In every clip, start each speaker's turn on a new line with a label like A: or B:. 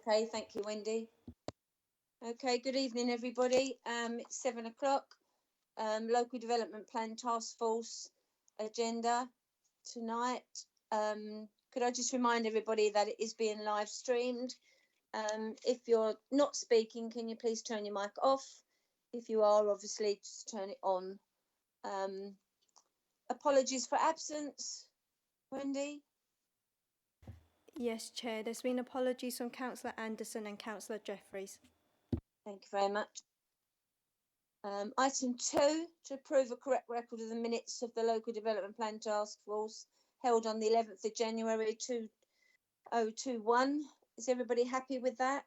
A: Okay, thank you, Wendy. Okay, good evening, everybody. It's 7 o'clock. Local Development Plan Task Force agenda tonight. Could I just remind everybody that it is being live streamed? If you're not speaking, can you please turn your mic off? If you are, obviously, just turn it on. Apologies for absence, Wendy.
B: Yes, Chair. There's been apologies from Councillor Anderson and Councillor Jeffries.
A: Thank you very much. Item 2, to approve a correct record of the minutes of the Local Development Plan Task Force held on the 11th of January 2021. Is everybody happy with that?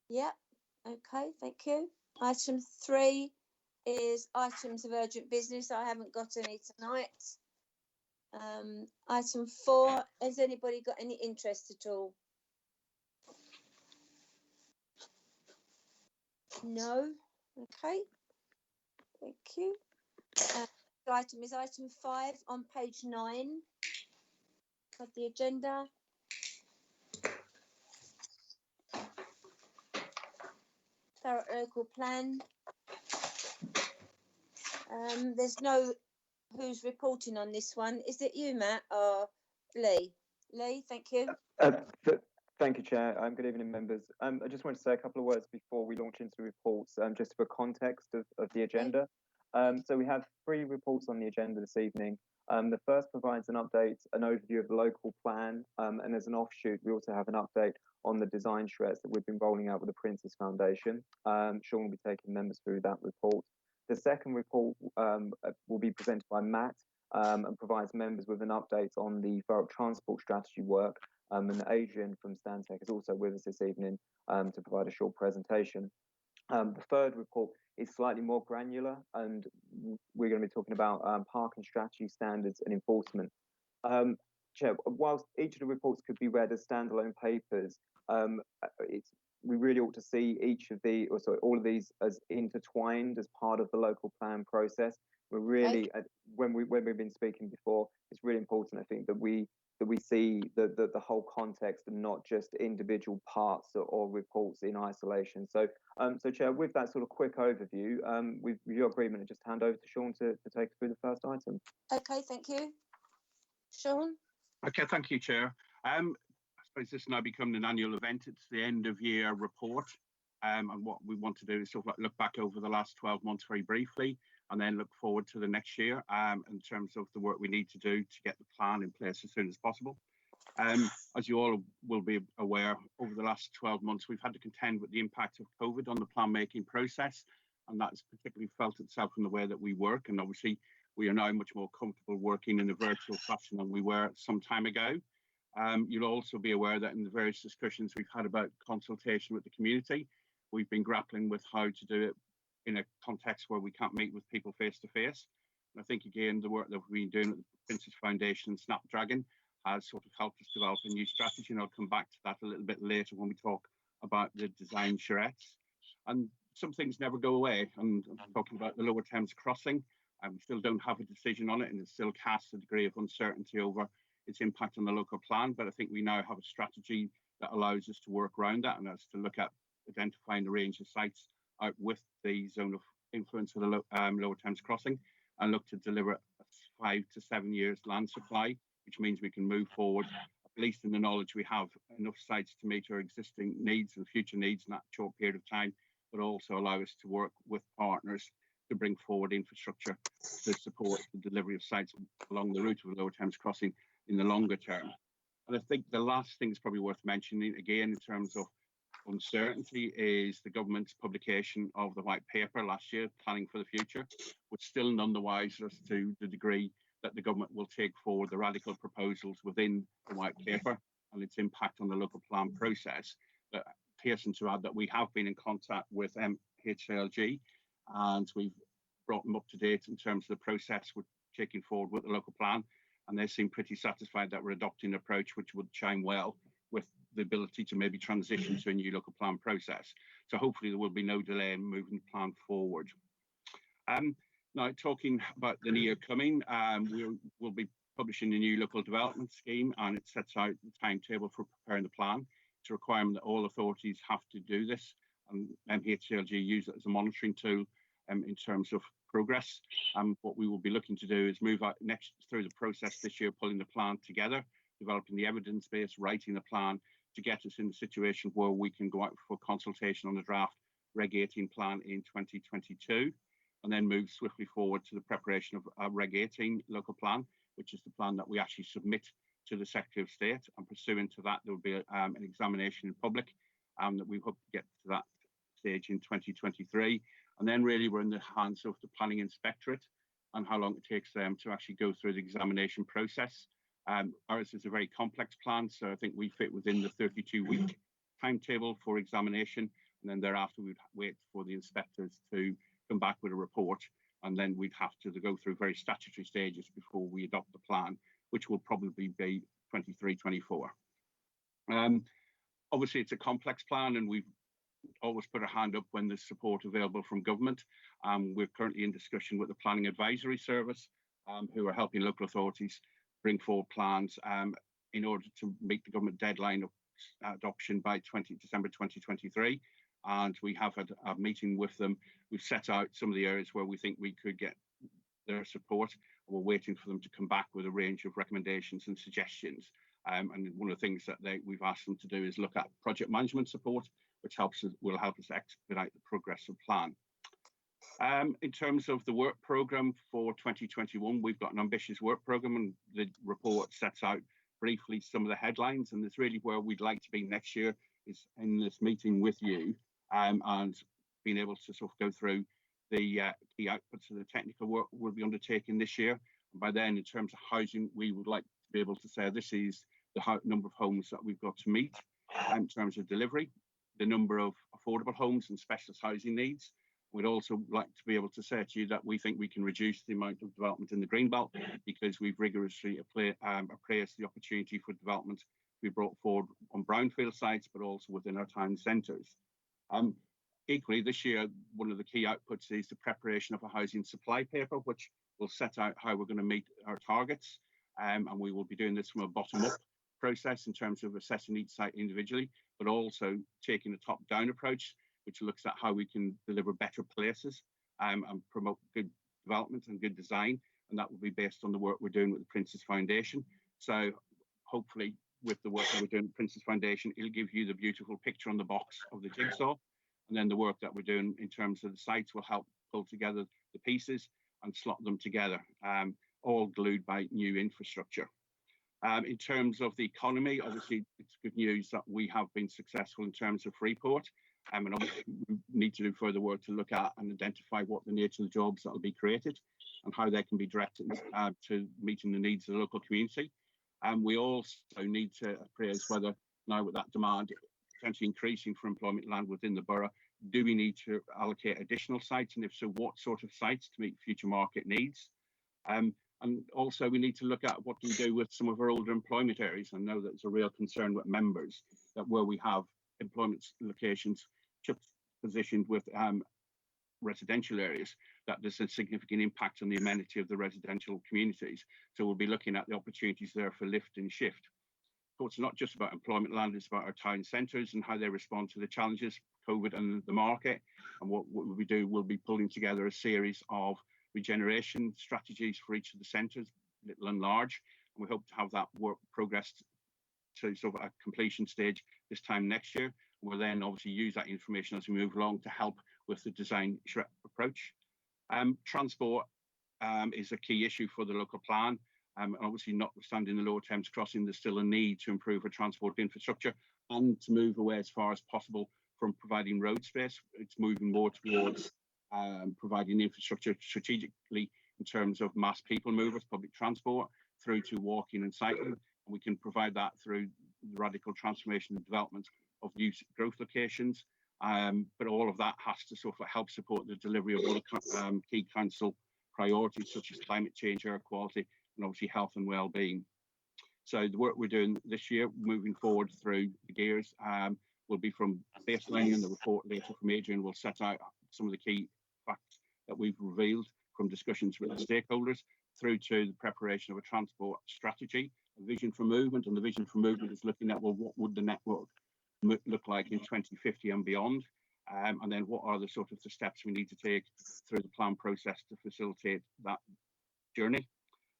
A: Yeah. Okay, thank you. Item 3 is items of urgent business. I haven't got any tonight. Item 4, has anybody got any interest at all? No. Okay. Thank you. The item is item 5 on page 9 of the agenda. Thurrock local plan. There's no who's reporting on this one. Is it you, Matt, or Lee? Lee, thank you.
C: Thank you, Chair. Good evening, members. I just want to say a couple of words before we launch into the reports, just for context of the agenda. So we have 3 reports on the agenda this evening. The first provides an update, an overview of the local plan, and as an offshoot, we also have an update on the design charrettes that we've been rolling out with the Prince's Foundation. Sean will be taking members through that report. The second report will be presented by Matt and provides members with an update on the Thurrock transport strategy work. And Adrian from Stantec is also with us this evening to provide a short presentation. The third report is slightly more granular, and we're going to be talking about parking strategy, standards and enforcement. Chair, whilst each of the reports could be read as standalone papers, we really ought to see all of these as intertwined as part of the local plan process. We're really, when we've been speaking before, it's really important, I think, that we see the whole context and not just individual parts or reports in isolation. So, Chair, with that sort of quick overview, with your agreement, I just hand over to Sean to take us through the first item.
A: Okay, thank you. Sean?
D: Okay, thank you, Chair. I suppose this has now become an annual event. It's the end of year report. And what we want to do is sort of look back over the last 12 months very briefly, and then look forward to the next year in terms of the work we need to do to get the plan in place as soon as possible. As you all will be aware, over the last 12 months, we've had to contend with the impact of COVID on the plan making process, and that's particularly felt itself in the way that we work. And obviously, we are now much more comfortable working in a virtual fashion than we were some time ago. You'll also be aware that in the various discussions we've had about consultation with the community, we've been grappling with how to do it in a context where we can't meet with people face to face. And I think, again, the work that we've been doing at the Prince's Foundation and Snapdragon has sort of helped us develop a new strategy, and I'll come back to that a little bit later when we talk about the design charrettes. And some things never go away, and I'm talking about the Lower Thames crossing, and we still don't have a decision on it, and it still casts a degree of uncertainty over its impact on the local plan. But I think we now have a strategy that allows us to work around that, and that's to look at identifying the range of sites out with the zone of influence of the Lower Thames crossing, and look to deliver a 5 to 7 years land supply, which means we can move forward, at least in the knowledge we have, enough sites to meet our existing needs and future needs in that short period of time, but also allow us to work with partners to bring forward infrastructure to support the delivery of sites along the route of the Lower Thames crossing in the longer term. And I think the last thing is probably worth mentioning, again, in terms of uncertainty, is the government's publication of the white paper last year, Planning for the Future, which still none the wiser as to the degree that the government will take forward the radical proposals within the white paper and its impact on the local plan process. But hasten to add that we have been in contact with HLG, and we've brought them up to date in terms of the process we're taking forward with the local plan, and they seem pretty satisfied that we're adopting an approach which would chime well with the ability to maybe transition to a new local plan process. So hopefully there will be no delay in moving the plan forward. Now, talking about the near coming, we'll be publishing a new local development scheme, and it sets out the timetable for preparing the plan. It's a requirement that all authorities have to do this, and MHCLG use it as a monitoring tool in terms of progress. What we will be looking to do is move out next through the process this year, pulling the plan together, developing the evidence base, writing the plan to get us in a situation where we can go out for consultation on the draft Reg 18 plan in 2022, and then move swiftly forward to the preparation of a Reg 18 local plan, which is the plan that we actually submit to the Secretary of State. And pursuant to that, there will be an examination in public that we hope to get to that stage in 2023. And then really we're in the hands of the Planning Inspectorate and how long it takes them to actually go through the examination process. Ours is a very complex plan, so I think we fit within the 32-week timetable for examination, and then thereafter we'd wait for the inspectors to come back with a report, and then we'd have to go through very statutory stages before we adopt the plan, which will probably be 23-24. Obviously it's a complex plan, and we've always put our hand up when there's support available from government. We're currently in discussion with the Planning Advisory Service, who are helping local authorities bring forward plans in order to meet the government deadline of adoption by December 2023. And we have had a meeting with them. We've set out some of the areas where we think we could get their support. We're waiting for them to come back with a range of recommendations and suggestions. And one of the things that we've asked them to do is look at project management support, which will help us expedite the progress of plan. In terms of the work programme for 2021, we've got an ambitious work programme, and the report sets out briefly some of the headlines, and it's really where we'd like to be next year is in this meeting with you and being able to sort of go through the key outputs of the technical work we'll be undertaking this year. And by then, in terms of housing, we would like to be able to say this is the number of homes that we've got to meet in terms of delivery, the number of affordable homes and specialist housing needs. We'd also like to be able to say to you that we think we can reduce the amount of development in the Greenbelt because we've rigorously appraised the opportunity for development to be brought forward on brownfield sites, but also within our town centres. Equally, this year, one of the key outputs is the preparation of a housing supply paper, which will set out how we're going to meet our targets. And we will be doing this from a bottom-up process in terms of assessing each site individually, but also taking a top-down approach, which looks at how we can deliver better places and promote good development and good design. And that will be based on the work we're doing with the Prince's Foundation. So hopefully with the work that we're doing with Prince's Foundation, it'll give you the beautiful picture on the box of the jigsaw. And then the work that we're doing in terms of the sites will help pull together the pieces and slot them together, all glued by new infrastructure. In terms of the economy, obviously it's good news that we have been successful in terms of Freeport. And obviously we need to do further work to look at and identify what the nature of the jobs that will be created and how they can be directed to meeting the needs of the local community. And we also need to appraise whether now with that demand potentially increasing for employment land within the borough, do we need to allocate additional sites? And if so, what sort of sites to meet future market needs? And also we need to look at what do we do with some of our older employment areas. I know that's a real concern with members that where we have employment locations positioned with residential areas, that there's a significant impact on the amenity of the residential communities. So we'll be looking at the opportunities there for lift and shift. Of course, it's not just about employment land, it's about our town centres and how they respond to the challenges, COVID and the market. And what we do, we'll be pulling together a series of regeneration strategies for each of the centres, little and large. And we hope to have that work progressed to sort of a completion stage this time next year. We'll then obviously use that information as we move along to help with the design approach. Transport is a key issue for the local plan. Obviously, notwithstanding the Lower Thames crossing, there's still a need to improve our transport infrastructure and to move away as far as possible from providing road space. It's moving more towards providing infrastructure strategically in terms of mass people movers, public transport, through to walking and cycling. And we can provide that through the radical transformation and development of new growth locations. But all of that has to sort of help support the delivery of other key council priorities such as climate change, air quality, and obviously health and well-being. So the work we're doing this year, moving forward through the gears, will be from baseline, and the report later from Adrian will set out some of the key facts that we've revealed from discussions with the stakeholders, through to the preparation of a transport strategy, a vision for movement, and the vision for movement is looking at, well, what would the network look like in 2050 and beyond, and then what are the sort of the steps we need to take through the plan process to facilitate that journey.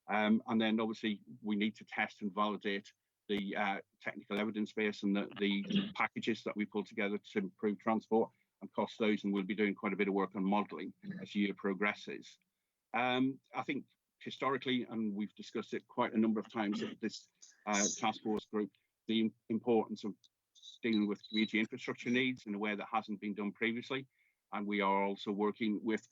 D: And then obviously we need to test and validate the technical evidence base and the packages that we pull together to improve transport and cost those, and we'll be doing quite a bit of work on modelling as the year progresses. I think historically, and we've discussed it quite a number of times at this task force group, the importance of dealing with community infrastructure needs in a way that hasn't been done previously. And we are also working with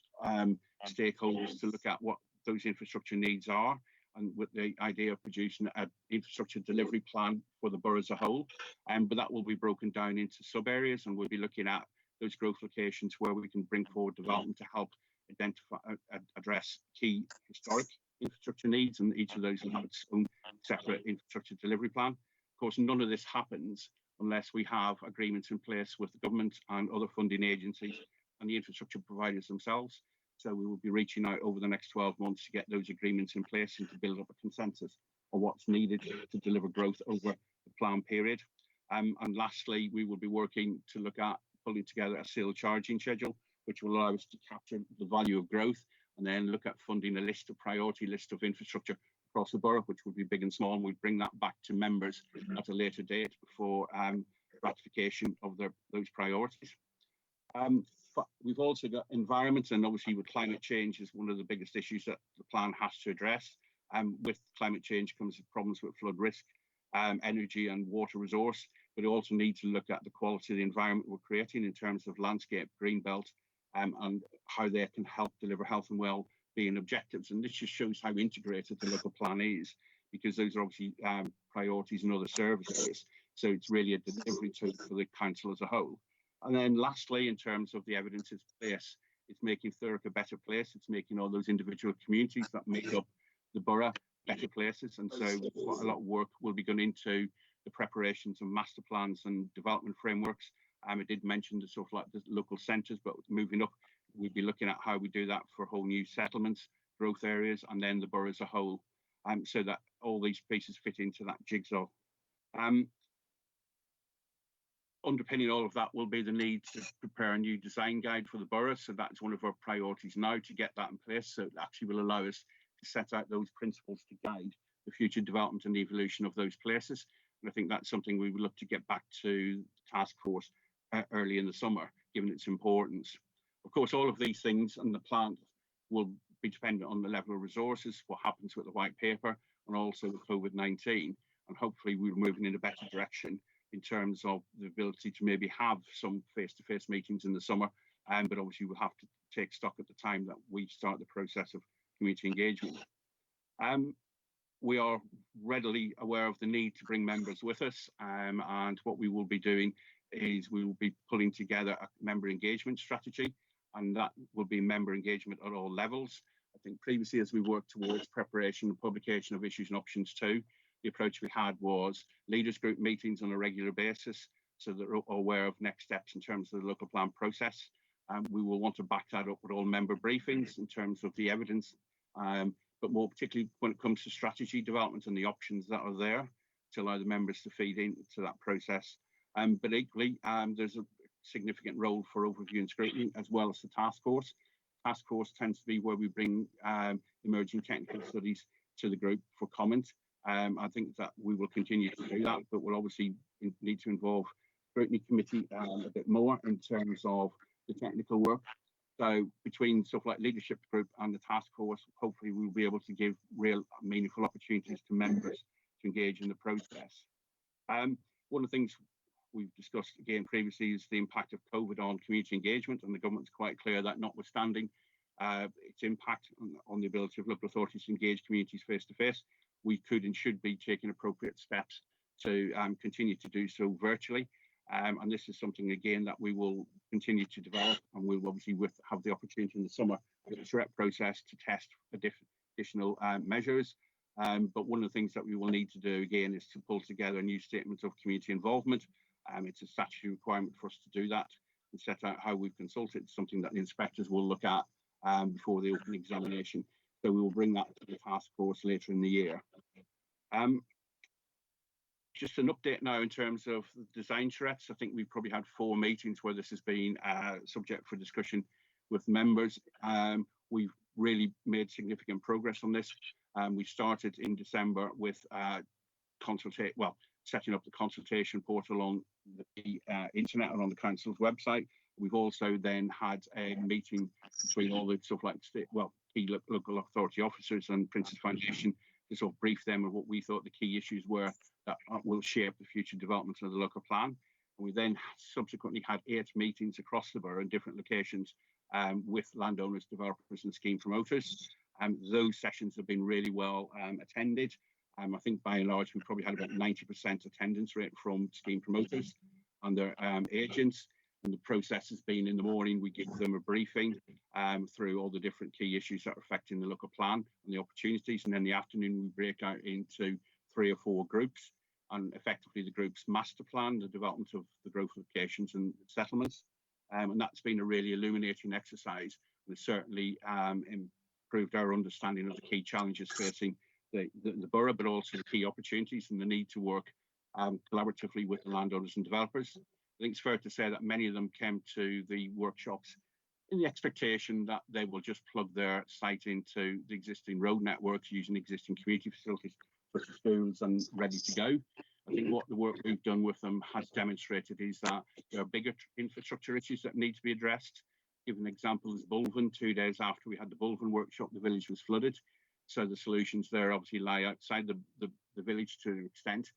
D: stakeholders to look at what those infrastructure needs are, and with the idea of producing an infrastructure delivery plan for the borough as a whole. But that will be broken down into sub areas, and we'll be looking at those growth locations where we can bring forward development to help identify, address key historic infrastructure needs, and each of those will have its own separate infrastructure delivery plan. Of course, none of this happens unless we have agreements in place with the government and other funding agencies and the infrastructure providers themselves. So we will be reaching out over the next 12 months to get those agreements in place and to build up a consensus on what's needed to deliver growth over the plan period. And lastly, we will be working to look at pulling together a sale charging schedule, which will allow us to capture the value of growth, and then look at funding a priority list of infrastructure across the borough, which will be big and small, and we bring that back to members at a later date for ratification of those priorities. We've also got environment, and obviously with climate change is one of the biggest issues that the plan has to address. With climate change comes problems with flood risk, energy and water resource, but we also need to look at the quality of the environment we're creating in terms of landscape, green belt, and how they can help deliver health and well-being objectives. And this just shows how integrated the local plan is, because those are obviously priorities and other services. So it's really a delivery tool for the council as a whole. And then lastly, in terms of the evidence base, it's making Thurrock a better place. It's making all those individual communities that make up the borough better places. And so quite a lot of work will be going into the preparations of master plans and development frameworks. I did mention the sort of like the local centres, but moving up, we'd be looking at how we do that for whole new settlements, growth areas, and then the borough as a whole, so that all these pieces fit into that jigsaw. Underpinning all of that will be the need to prepare a new design guide for the borough. So that's one of our priorities now, to get that in place. So it actually will allow us to set out those principles to guide the future development and evolution of those places. And I think that's something we would look to get back to the task force early in the summer, given its importance. Of course, all of these things and the plan will be dependent on the level of resources, what happens with the white paper, and also with COVID-19. And hopefully we're moving in a better direction in terms of the ability to maybe have some face-to-face meetings in the summer, but obviously we'll have to take stock at the time that we start the process of community engagement. We are readily aware of the need to bring members with us, and what we will be doing is we will be pulling together a member engagement strategy, and that will be member engagement at all levels. I think previously, as we worked towards preparation and publication of issues and options 2, the approach we had was leaders group meetings on a regular basis, so that we're aware of next steps in terms of the local plan process. We will want to back that up with all member briefings in terms of the evidence, but more particularly when it comes to strategy development and the options that are there to allow the members to feed into that process. But equally, there's a significant role for overview and scrutiny, as well as the task force. Task force tends to be where we bring emerging technical studies to the group for comment. I think that we will continue to do that, but we'll obviously need to involve scrutiny committee a bit more in terms of the technical work. So between stuff like leadership group and the task force, hopefully we'll be able to give real meaningful opportunities to members to engage in the process. One of the things we've discussed again previously is the impact of COVID on community engagement, and the government's quite clear that notwithstanding its impact on the ability of local authorities to engage communities face to face, we could and should be taking appropriate steps to continue to do so virtually. And this is something, again, that we will continue to develop, and we'll obviously have the opportunity in the summer with the SREP process to test additional measures. But one of the things that we will need to do, again, is to pull together a new statement of community involvement. It's a statutory requirement for us to do that and set out how we've consulted, something that the inspectors will look at before the open examination. So we will bring that to the task force later in the year. Just an update now in terms of the design charrettes. I think we've probably had 4 meetings where this has been subject for discussion with members. We've really made significant progress on this. We started in December with setting up the consultation portal on the internet and on the council's website. We've also then had a meeting between all the key local authority officers and Prince's Foundation to sort of brief them of what we thought the key issues were that will shape the future development of the local plan. And we then subsequently had 8 meetings across the borough in different locations with landowners, developers and scheme promoters. Those sessions have been really well attended. I think by and large, we probably had about 90% attendance rate from scheme promoters and their agents. And the process has been in the morning, we give them a briefing through all the different key issues that are affecting the local plan and the opportunities. And then in the afternoon, we break out into 3 or 4 groups and effectively the group's master plan, the development of the growth locations and settlements. And that's been a really illuminating exercise. It's certainly improved our understanding of the key challenges facing the borough, but also the key opportunities and the need to work collaboratively with the landowners and developers. I think it's fair to say that many of them came to the workshops in the expectation that they will just plug their site into the existing road networks using existing community facilities such as schools and ready to go. I think what the work we've done with them has demonstrated is that there are bigger infrastructure issues that need to be addressed. Give an example is Bulven. 2 days after we had the Bulven workshop, the village was flooded. So the solutions there obviously lie outside the village to an extent,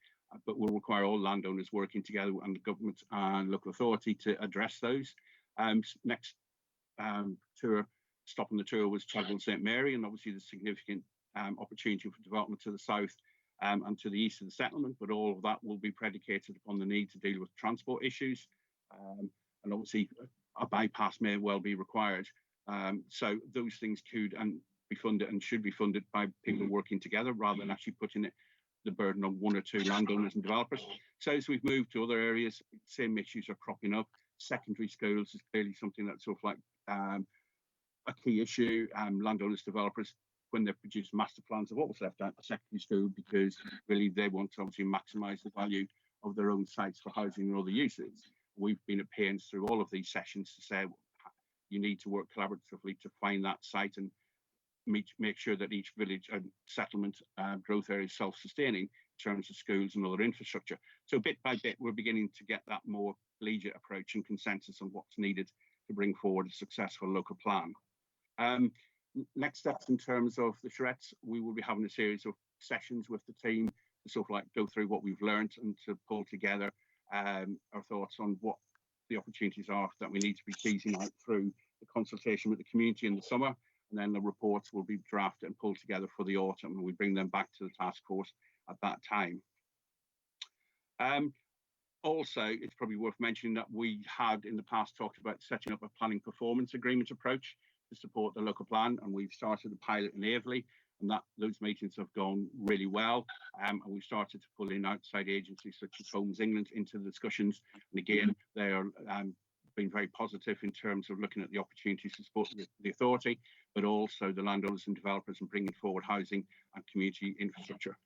D: but will require all landowners working together and the government and local authority to address those. Next stop on the tour was Chadwell St Mary, and obviously the significant opportunity for development to the south and to the east of the settlement, but all of that will be predicated upon the need to deal with transport issues. And obviously a bypass may well be required. So those things could be funded and should be funded by people working together rather than actually putting the burden on 1 or 2 landowners and developers. So as we've moved to other areas, same issues are cropping up. Secondary schools is clearly something that's sort of like a key issue. Landowners, developers, when they produce master plans, have always left out a secondary school because really they want to obviously maximise the value of their own sites for housing and other uses. We've been at pains through all of these sessions to say you need to work collaboratively to find that site and make sure that each village and settlement growth area is self-sustaining in terms of schools and other infrastructure. So bit by bit, we're beginning to get that more collegiate approach and consensus on what's needed to bring forward a successful local plan. Next steps in terms of the charrettes, we will be having a series of sessions with the team to sort of like go through what we've learned and to pull together our thoughts on what the opportunities are that we need to be teasing out through the consultation with the community in the summer. And then the reports will be drafted and pulled together for the autumn, and we bring them back to the task force at that time. Also, it's probably worth mentioning that we had in the past talked about setting up a planning performance agreement approach to support the local plan, and we've started a pilot in Averley, and those meetings have gone really well. And we've started to pull in outside agencies such as Homes England into the discussions. And again, they are been very positive in terms of looking at the opportunities to support the authority, but also the landowners and developers and bringing forward housing and community infrastructure.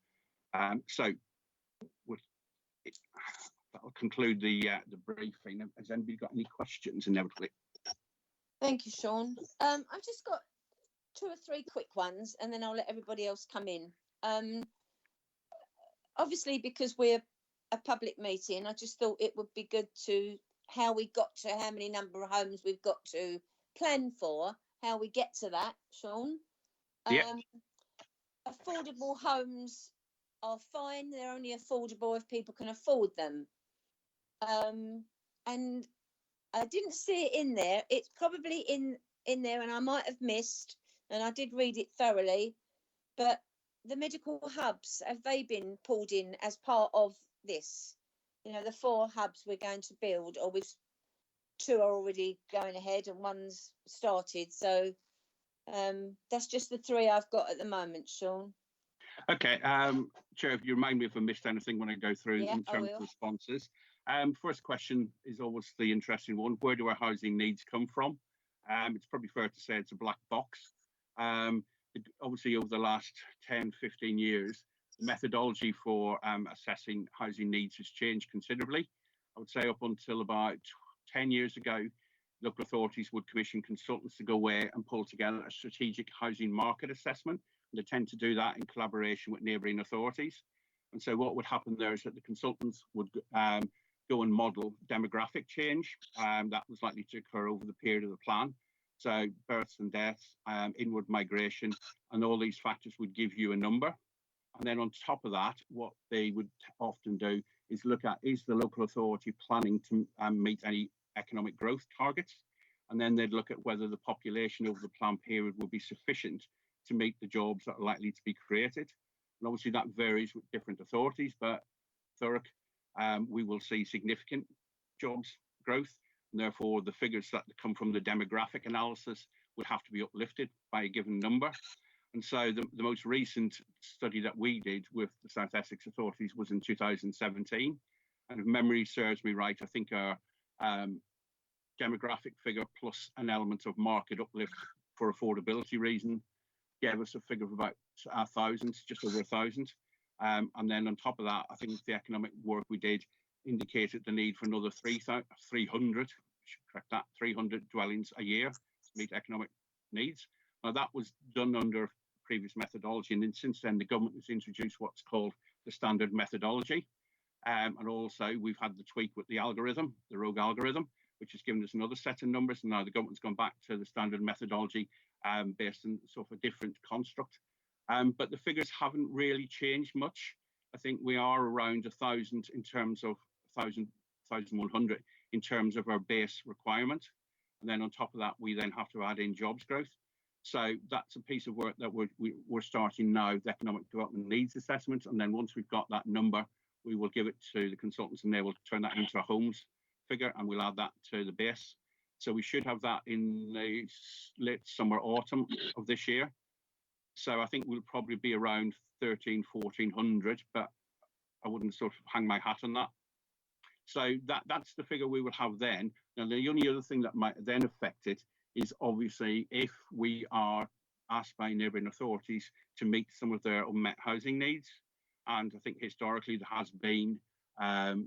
D: So that'll conclude the briefing. Has anybody got any questions? Inevitably.
A: Thank you, Sean. I've just got 2 or 3 quick ones, and then I'll let everybody else come in. Obviously, because we're a public meeting, I just thought it would be good to how we got to how many number of homes we've got to plan for, how we get to that, Sean. Affordable homes are fine. They're only affordable if people can afford them. And I didn't see it in there. It's probably in there, and I might have missed, and I did read it thoroughly, but the medical hubs, have they been pulled in as part of this? You know, the 4 hubs we're going to build, or 2 are already going ahead and 1's started. So that's just the 3 I've got at the moment, Sean.
D: Okay, Chair, if you remind me if I missed anything when I go through in terms of responses. First question is always the interesting one. Where do our housing needs come from? It's probably fair to say it's a black box. obviously over the last 10, 15 years, the methodology for assessing housing needs has changed considerably. I would say up until about 10 years ago, local authorities would commission consultants to go away and pull together a strategic housing market assessment. And they tend to do that in collaboration with neighbouring authorities. And so what would happen there is that the consultants would go and model demographic change that was likely to occur over the period of the plan. So births and deaths, inward migration, and all these factors would give you a number. And then on top of that, what they would often do is look at, is the local authority planning to meet any economic growth targets? And then they'd look at whether the population over the plan period will be sufficient to meet the jobs that are likely to be created. And obviously that varies with different authorities, but Thurrock, we will see significant jobs growth, and therefore the figures that come from the demographic analysis would have to be uplifted by a given number. And so the most recent study that we did with the South Essex authorities was in 2017. And if memory serves me right, I think our demographic figure plus an element of market uplift for affordability reason gave us a figure of about 1,000, just over 1,000. And then on top of that, I think the economic work we did indicated the need for another 300, should correct that, 300 dwellings a year to meet economic needs. Now that was done under previous methodology, and then since then the government has introduced what's called the standard methodology. And also we've had the tweak with the algorithm, the rogue algorithm, which has given us another set of numbers. And now the government's gone back to the standard methodology based on sort of a different construct. But the figures haven't really changed much. I think we are around 1,000 in terms of 1,100 in terms of our base requirement. And then on top of that, we then have to add in jobs growth. So that's a piece of work that we're starting now, the economic development needs assessment. And then once we've got that number, we will give it to the consultants and they will turn that into a homes figure and we'll add that to the base. So we should have that in the late summer, autumn of this year. So I think we'll probably be around 1,100, but I wouldn't sort of hang my hat on that. So that's the figure we will have then. Now, the only other thing that might then affect it is obviously if we are asked by neighbouring authorities to meet some of their unmet housing needs. And I think historically there has been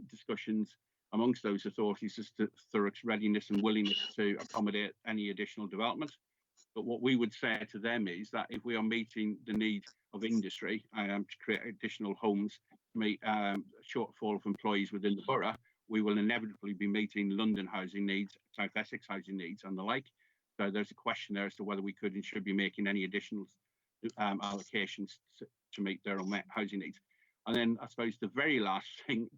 D: discussions amongst those authorities as to Thurrock's readiness and willingness to accommodate any additional development. But what we would say to them is that if we are meeting the need of industry to create additional homes to meet a shortfall of employees within the borough, we will inevitably be meeting London housing needs, South Essex housing needs and the like. So there's a question there as to whether we could and should be making any additional allocations to meet their own housing needs. And then I suppose the very last thing,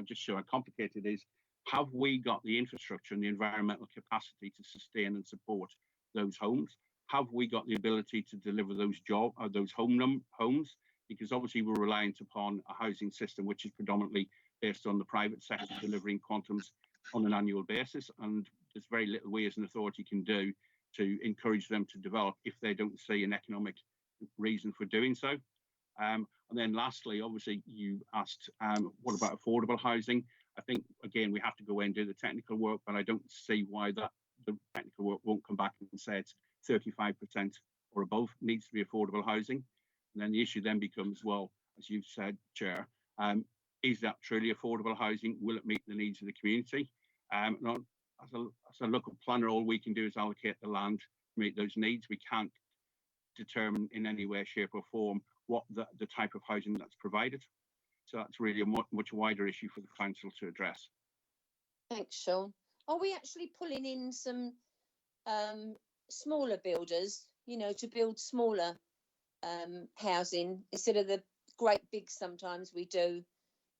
D: just so complicated, is have we got the infrastructure and the environmental capacity to sustain and support those homes? Have we got the ability to deliver those homes? Because obviously we're reliant upon a housing system which is predominantly based on the private sector delivering quantums on an annual basis, and there's very little we as an authority can do to encourage them to develop if they don't see an economic reason for doing so. And then lastly, obviously you asked what about affordable housing? I think again we have to go in and do the technical work, but I don't see why that the technical work won't come back and say it's 35% or above needs to be affordable housing. And then the issue then becomes, well, as you've said, Chair, is that truly affordable housing? Will it meet the needs of the community? As a local planner, all we can do is allocate the land to meet those needs. We can't determine in any way, shape or form what the type of housing that's provided. So that's really a much wider issue for the council to address.
A: Thanks, Sean. Are we actually pulling in some smaller builders, you know, to build smaller housing instead of the great big sometimes we do,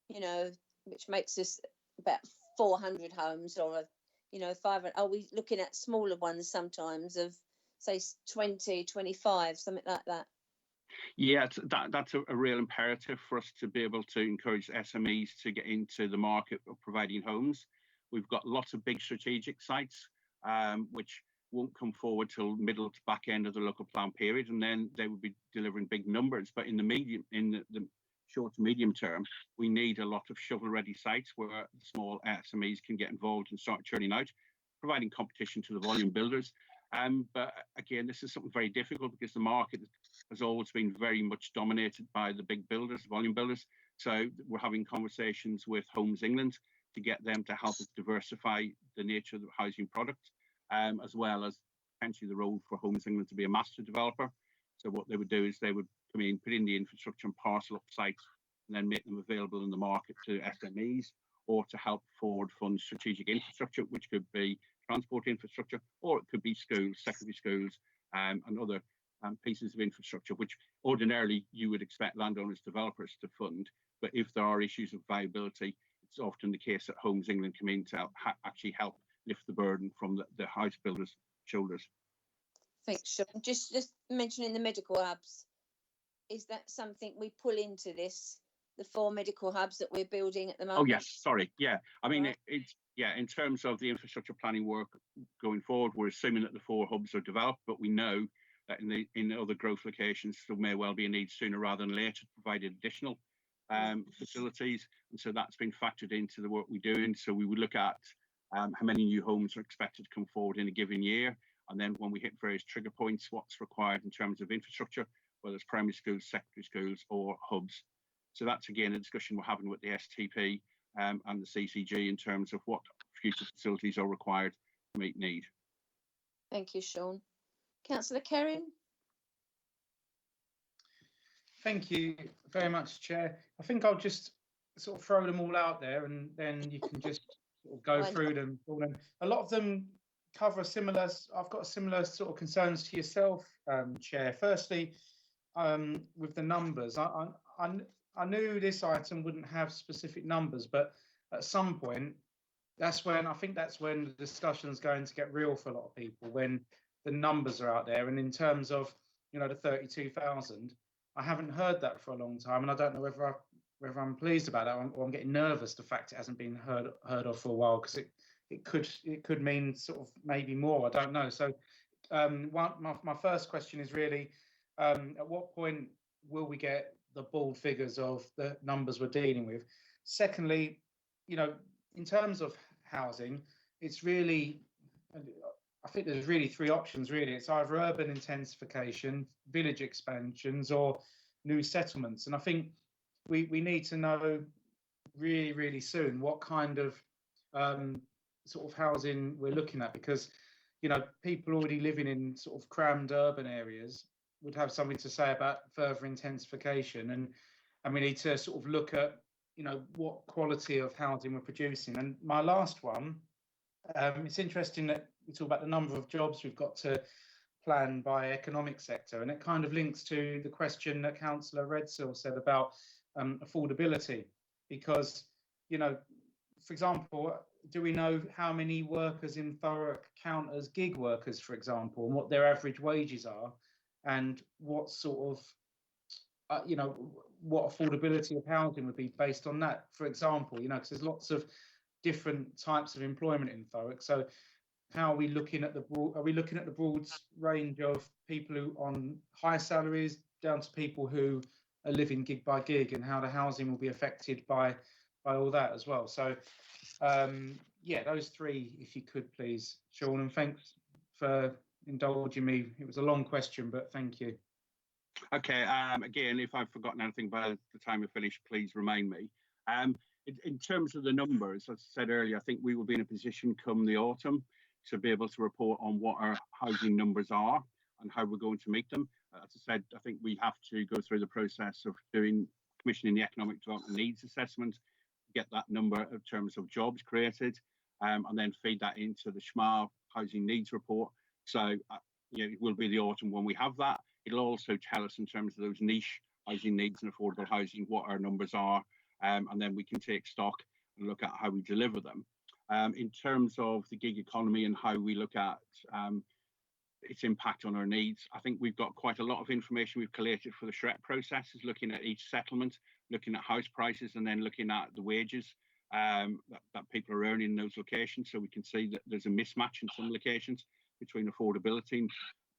A: you know, which makes us about 400 homes or, you know, 500. Are we looking at smaller ones sometimes of, say, 20, 25, something like that?
D: Yeah, that's a real imperative for us to be able to encourage SMEs to get into the market of providing homes. We've got lots of big strategic sites, which won't come forward till middle to back end of the local plan period, and then they will be delivering big numbers. But in the short to medium term, we need a lot of shovel-ready sites where small SMEs can get involved and start churning out, providing competition to the volume builders. But again, this is something very difficult because the market has always been very much dominated by the big builders, volume builders. So we're having conversations with Homes England to get them to help us diversify the nature of the housing product, as well as potentially the role for Homes England to be a master developer. So what they would do is they would come in, put in the infrastructure and parcel up sites, and then make them available in the market to SMEs or to help forward fund strategic infrastructure, which could be transport infrastructure, or it could be schools, secondary schools, and other pieces of infrastructure, which ordinarily you would expect landowners, developers to fund. But if there are issues of viability, it's often the case that Homes England come in to actually help lift the burden from the house builders' shoulders.
A: Thanks, Sean. Just mentioning the medical hubs, is that something we pull into this? The 4 medical hubs that we're building at the moment?
D: Oh yes, sorry, yeah. I mean,
A: Right.
D: it's in terms of the infrastructure planning work going forward, we're assuming that the 4 hubs are developed, but we know that in other growth locations there may well be a need sooner rather than later to provide additional facilities, and so that's been factored into the work we're doing. So we would look at how many new homes are expected to come forward in a given year, and then when we hit various trigger points, what's required in terms of infrastructure, whether it's primary schools, secondary schools, or hubs. So that's again a discussion we're having with the STP and the CCG in terms of what future facilities are required to meet need.
A: Thank you, Sean. Councillor Kerrin?
E: Thank you very much, Chair. I think I'll just sort of throw them all out there, and then you can just sort of go through them. A lot of them cover similar. I've got similar sort of concerns to yourself, Chair. Firstly, with the numbers, I knew this item wouldn't have specific numbers, but at some point, that's when the discussion is going to get real for a lot of people, when the numbers are out there. And in terms of, the 32,000, I haven't heard that for a long time, and I don't know whether I'm pleased about that or I'm getting nervous the fact it hasn't been heard of for a while, because it could mean sort of maybe more. I don't know. So my first question is really, at what point will we get the bald figures of the numbers we're dealing with? Secondly, in terms of housing, it's really, I think there's really 3 options really. It's either urban intensification, village expansions, or new settlements. And I think we need to know really, really soon what kind of sort of housing we're looking at, because people already living in sort of crammed urban areas would have something to say about further intensification, and we need to sort of look at what quality of housing we're producing. And my last one, it's interesting that we talk about the number of jobs we've got to plan by economic sector, and it kind of links to the question that Councillor Redsill said about affordability, because for example, do we know how many workers in Thurrock count as gig workers, for example, and what their average wages are, and what sort of what affordability of housing would be based on that, for example, because there's lots of different types of employment in Thurrock. So how are we looking at the broad range of people who on high salaries down to people who are living gig by gig, and how the housing will be affected by all that as well? So yeah, those 3, if you could please, Sean, and thanks for indulging me. It was a long question, but thank you.
D: Okay, again, if I've forgotten anything by the time we finish, please remind me. In terms of the numbers, as I said earlier, I think we will be in a position come the autumn to be able to report on what our housing numbers are and how we're going to meet them. As I said, I think we have to go through the process of commissioning the economic development needs assessment, get that number in terms of jobs created, and then feed that into the SHMA housing needs report. So it will be the autumn when we have that. It'll also tell us in terms of those niche housing needs and affordable housing what our numbers are, and then we can take stock and look at how we deliver them. In terms of the gig economy and how we look at its impact on our needs, I think we've got quite a lot of information we've collated for the SHREP processes, looking at each settlement, looking at house prices, and then looking at the wages that people are earning in those locations. So we can see that there's a mismatch in some locations between affordability, and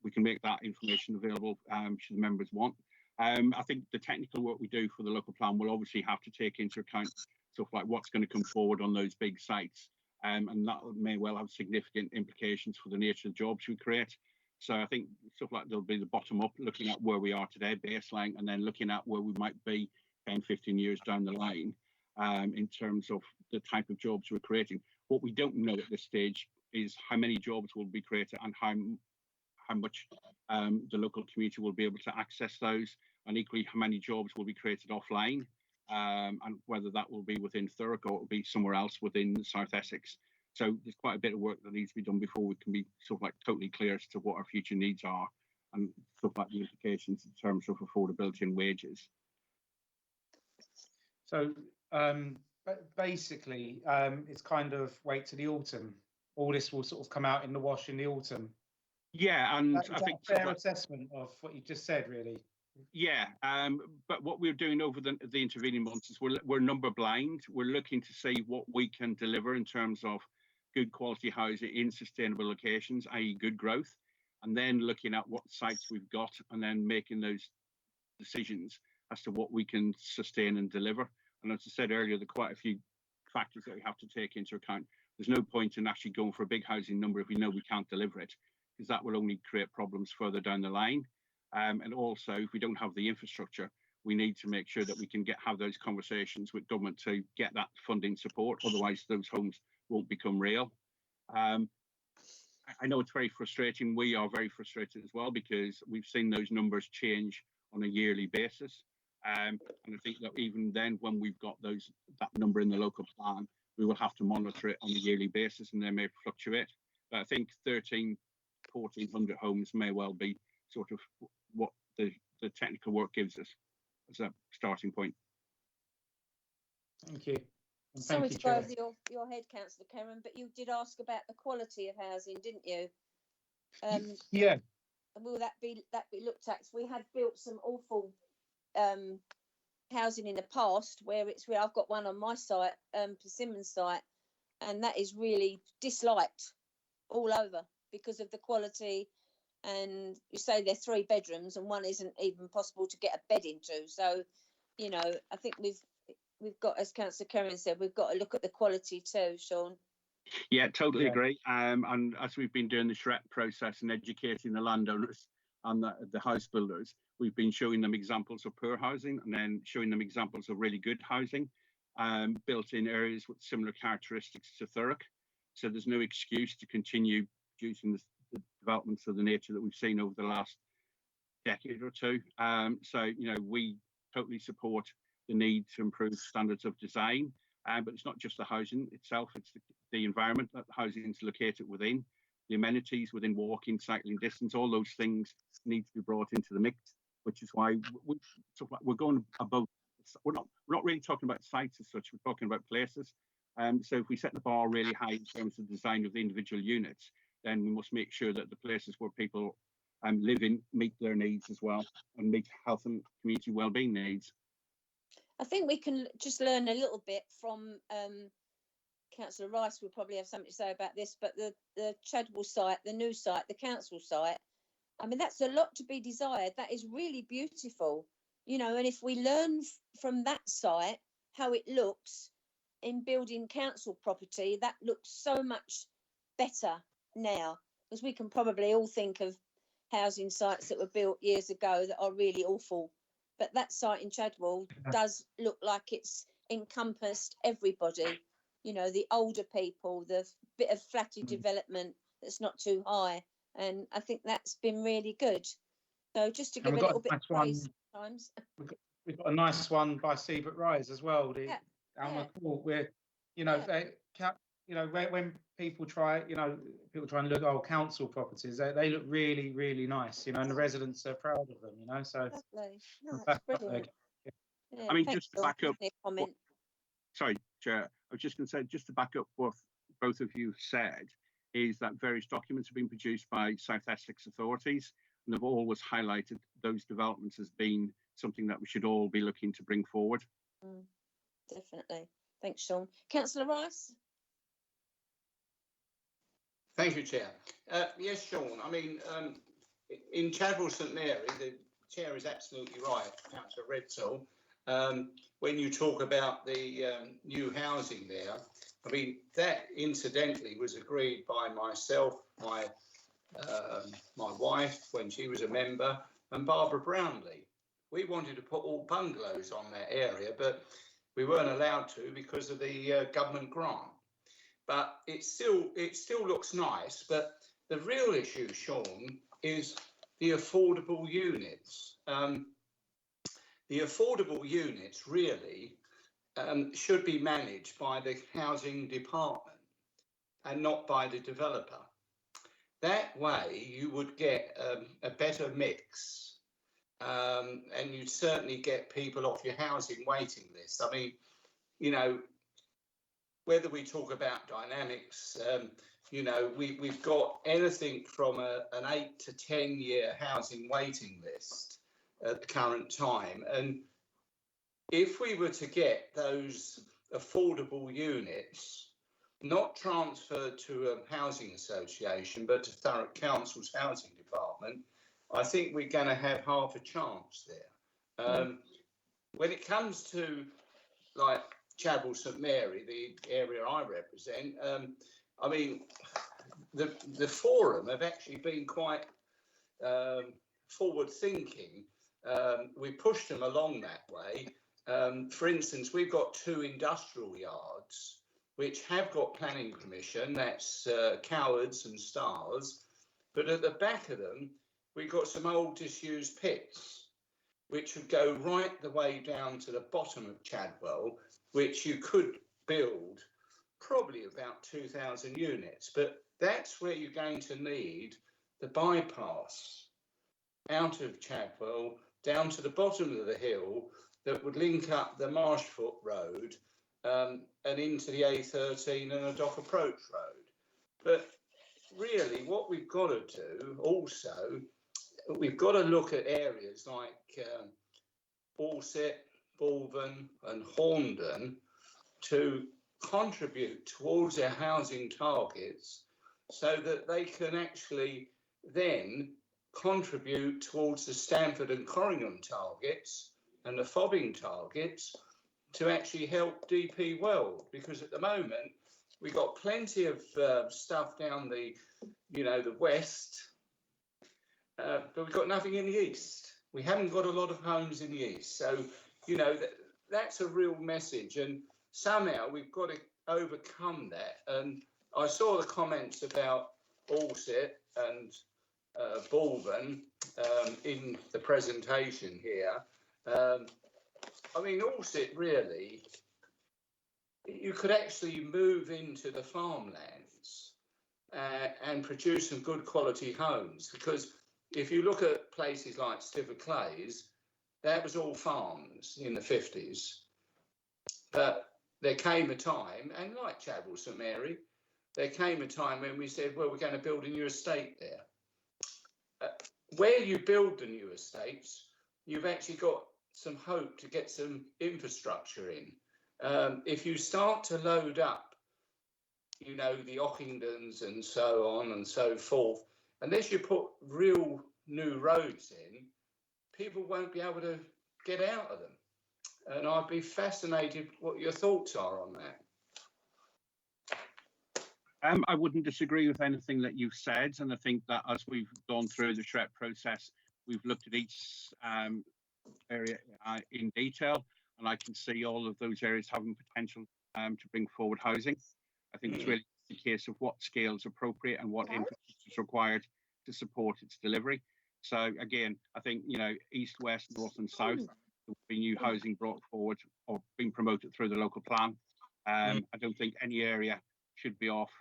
D: we can make that information available should the members want. I think the technical work we do for the local plan will obviously have to take into account stuff like what's going to come forward on those big sites, and that may well have significant implications for the nature of the jobs we create. So I think stuff like there'll be the bottom up, looking at where we are today, baseline, and then looking at where we might be 10, 15 years down the line in terms of the type of jobs we're creating. What we don't know at this stage is how many jobs will be created and how much the local community will be able to access those, and equally how many jobs will be created offline, and whether that will be within Thurrock or it will be somewhere else within South Essex. So there's quite a bit of work that needs to be done before we can be sort of like totally clear as to what our future needs are and stuff like the implications in terms of affordability and wages.
E: So basically, it's kind of wait to the autumn. All this will sort of come out in the wash in the autumn.
D: Yeah, and
E: I think a fair assessment of what you just said, really.
D: Yeah, but what we're doing over the intervening months is we're number blind. We're looking to see what we can deliver in terms of good quality housing in sustainable locations, i.e. good growth, and then looking at what sites we've got and then making those decisions as to what we can sustain and deliver. And as I said earlier, there are quite a few factors that we have to take into account. There's no point in actually going for a big housing number if we know we can't deliver it, because that will only create problems further down the line. And also, if we don't have the infrastructure, we need to make sure that we can have those conversations with government to get that funding support. Otherwise, those homes won't become real. I know it's very frustrating. We are very frustrated as well, because we've seen those numbers change on a yearly basis. And I think that even then, when we've got that number in the local plan, we will have to monitor it on a yearly basis, and they may fluctuate. But I think 1,400 homes may well be sort of what the technical work gives us as a starting point.
E: Thank you. And
A: Sorry
E: thank you,
A: to go
E: Chair.
A: over your head, Councillor Karen, but you did ask about the quality of housing, didn't you?
E: Yeah.
A: Will that be looked at? We had built some awful housing in the past where I've got one on my site, Persimmon's site, and that is really disliked all over because of the quality. And you say they're 3 bedrooms and one isn't even possible to get a bed into. So, you know, I think we've got, as Councillor Karen said, we've got to look at the quality too, Sean.
D: Yeah, totally agree. And as we've been doing the SHREP process and educating the landowners and the house builders, we've been showing them examples of poor housing and then showing them examples of really good housing built in areas with similar characteristics to Thurrock. So there's no excuse to continue producing the developments of the nature that we've seen over the last decade or two. So, you know, we totally support the need to improve standards of design, but it's not just the housing itself, it's the environment that the housing is located within, the amenities within walking, cycling distance, all those things need to be brought into the mix, which is why we're going above. We're not really talking about sites as such, we're talking about places. So if we set the bar really high in terms of the design of the individual units, then we must make sure that the places where people live in meet their needs as well and meet health and community wellbeing needs.
A: I think we can just learn a little bit from Councillor Rice will probably have something to say about this, but the Chadwell site, the new site, the council site, I mean, that's a lot to be desired. That is really beautiful, you know, and if we learn from that site how it looks in building council property, that looks so much better now, because we can probably all think of housing sites that were built years ago that are really awful, but that site in Chadwell does look like it's encompassed everybody, you know, the older people, the bit of flatty development that's not too high, and I think that's been really good. So just to give a little bit of praise sometimes.
E: We've got a nice one by Seabrook Rise as well. Court, where, you know, you know, when people try and look at old council properties, they look really, really nice, you know, and the residents are proud of them, you know. So
A: lovely. No, that's brilliant. Yeah,
D: I mean, just to back up. Sorry, Chair. I was just going to say, just to back up what both of you said, is that various documents have been produced by South Essex authorities, and they've always highlighted those developments as being something that we should all be looking to bring forward.
A: Definitely. Thanks, Sean. Councillor Rice.
F: Thank you, Chair. Yes, Sean, I mean, in Chadwell St Mary, the Chair is absolutely right, Councillor Redsall, when you talk about the new housing there, I mean, that incidentally was agreed by myself, my wife when she was a member, and Barbara Brownlee. We wanted to put all bungalows on that area, but we weren't allowed to because of the government grant. But it still looks nice. But the real issue, Sean, is the affordable units. The affordable units really should be managed by the housing department and not by the developer. That way you would get a better mix, and you'd certainly get people off your housing waiting list. I mean, you know, whether we talk about dynamics, you know, we've got anything from an 8 to 10 year housing waiting list at the current time. And if we were to get those affordable units not transferred to a housing association, but to Thurrock Council's housing department, I think we're going to have half a chance there. When it comes to like Chadwell St Mary, the area I represent, I mean, the forum have actually been quite forward thinking. We pushed them along that way. For instance, we've got 2 industrial yards which have got planning permission, that's Cowards and Stars, but at the back of them we've got some old disused pits which would go right the way down to the bottom of Chadwell, which you could build probably about 2,000 units, but that's where you're going to need the bypass out of Chadwell down to the bottom of the hill that would link up the Marshfoot Road and into the A13 and a Dock Approach Road. But really what we've got to do also, we've got to look at areas like Alsett, Balvin and Horndon to contribute towards their housing targets so that they can actually then contribute towards the Stamford and Corringham targets and the Fobbing targets to actually help DP World, because at the moment we've got plenty of stuff down the, you know, the west, but we've got nothing in the east. We haven't got a lot of homes in the east. So, you know, that's a real message, and somehow we've got to overcome that. And I saw the comments about Alsett and Balvin in the presentation here. I mean, Alsett really, you could actually move into the farmlands and produce some good quality homes, because if you look at places like Stifford Clays, that was all farms in the 50s. But there came a time, and like Chadwell St Mary, there came a time when we said, well, we're going to build a new estate there. Where you build the new estates, you've actually got some hope to get some infrastructure in. If you start to load up, you know, the Ockingdons and so on and so forth, unless you put real new roads in, people won't be able to get out of them. And I'd be fascinated what your thoughts are on that.
D: I wouldn't disagree with anything that you've said, and I think that as we've gone through the SHREP process, we've looked at each area in detail, and I can see all of those areas having potential to bring forward housing. I think it's really the case of what scale is appropriate and what infrastructure is required to support its delivery. So again, I think, you know, east, west, north and south, there will be new housing brought forward or being promoted through the local plan. I don't think any area should be off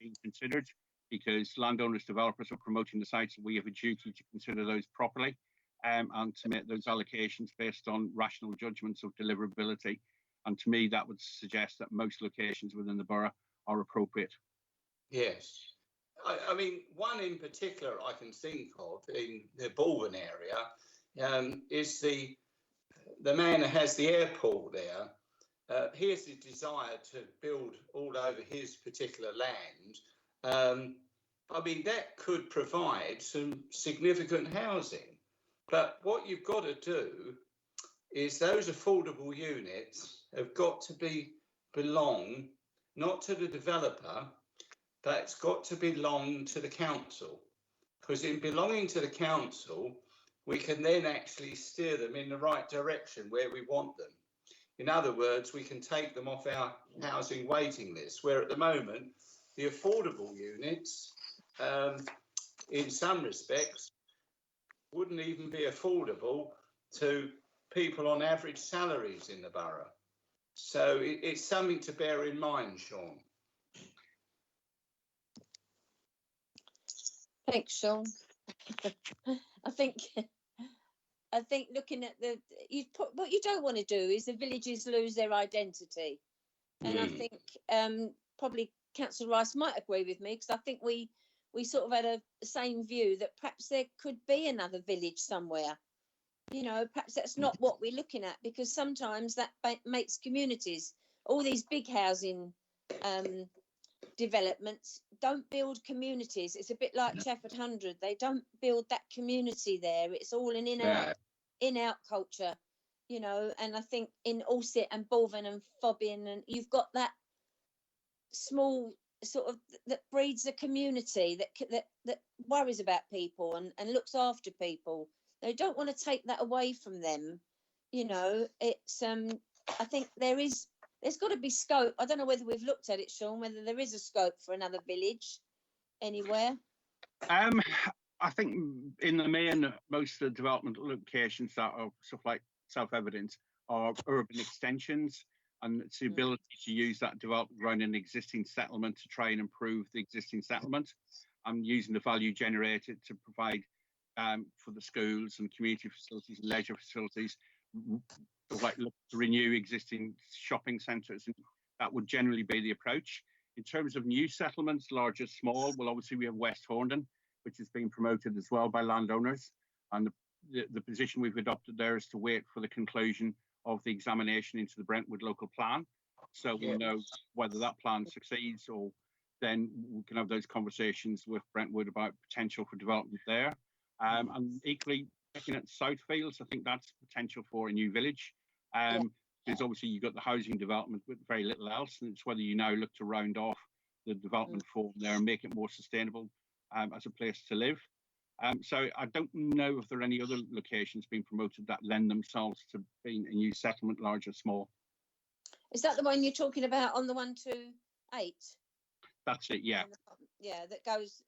D: being considered, because landowners, developers are promoting the sites. We have a duty to consider those properly and to make those allocations based on rational judgments of deliverability. And to me, that would suggest that most locations within the borough are appropriate. Yes.
F: I mean, one in particular I can think of in the Balvin area is the man who has the airport there. He has the desire to build all over his particular land. I mean, that could provide some significant housing. But what you've got to do is those affordable units have got to be belong not to the developer, but it's got to belong to the council. Because in belonging to the council, we can then actually steer them in the right direction where we want them. In other words, we can take them off our housing waiting list, where at the moment, the affordable units, in some respects, wouldn't even be affordable to people on average salaries in the borough. So it's something to bear in mind, Sean.
A: Thanks, Sean. I think looking at what you don't want to do is the villages lose their identity. And I think probably Councillor Rice might agree with me, because I think we sort of had the same view that perhaps there could be another village somewhere. You know, perhaps that's not what we're looking at, because sometimes that makes communities. All these big housing developments don't build communities. It's a bit like Chafford 100. They don't build that community there. It's all an in-out culture, you know. And I think in Alsett and Balvin and Fobbin, and you've got that small sort of that breeds a community that worries about people and looks after people. They don't want to take that away from them, you know. It's I think there's got to be scope. I don't know whether we've looked at it, Sean, whether there is a scope for another village anywhere.
D: I think in the main, most of the development locations that are stuff like self-evident are urban extensions, and it's the ability to use that development around an existing settlement to try and improve the existing settlement, and using the value generated to provide for the schools and community facilities and leisure facilities, like look to renew existing shopping centres, and that would generally be the approach. In terms of new settlements, large or small, well, obviously we have West Horndon, which is being promoted as well by landowners, and the position we've adopted there is to wait for the conclusion of the examination into the Brentwood local plan, so we'll know whether that plan succeeds, or then we can have those conversations with Brentwood about potential for development there. And equally, looking at Southfields, I think that's potential for a new village. Because obviously you've got the housing development with very little else, and it's whether you now look to round off the development form there and make it more sustainable as a place to live. So I don't know if there are any other locations being promoted that lend themselves to being a new settlement, large or small.
A: Is that the one you're talking about on the 128?
D: That's it, yeah.
A: Yeah, that goes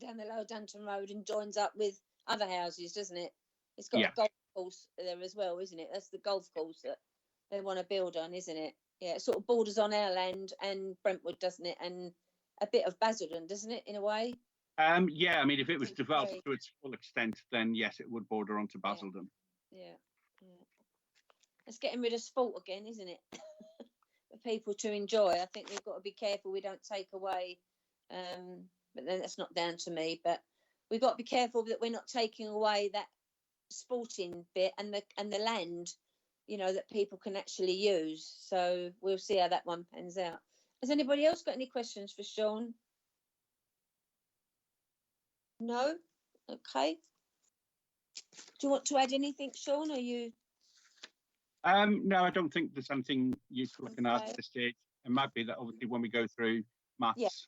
A: down the Lower Dunton Road and joins up with other houses, doesn't it? It's got a golf course there as well, isn't it? That's the golf course that they want to build on, isn't it? Yeah, it sort of borders on our land and Brentwood, doesn't it? And a bit of Basildon, doesn't it, in a way?
D: Yeah, I mean, if it was developed to its full extent, then yes, it would border onto Basildon.
A: Yeah. It's getting rid of sport again, isn't it? For people to enjoy. I think we've got to be careful we don't take away, but then that's not down to me, but we've got to be careful that we're not taking away that sporting bit and the land, you know, that people can actually use. So we'll see how that one pans out. Has anybody else got any questions for Sean? No? Okay. Do you want to add anything, Sean? Are you?
D: No, I don't think there's anything useful looking at this stage. It might be that obviously when we go through maths,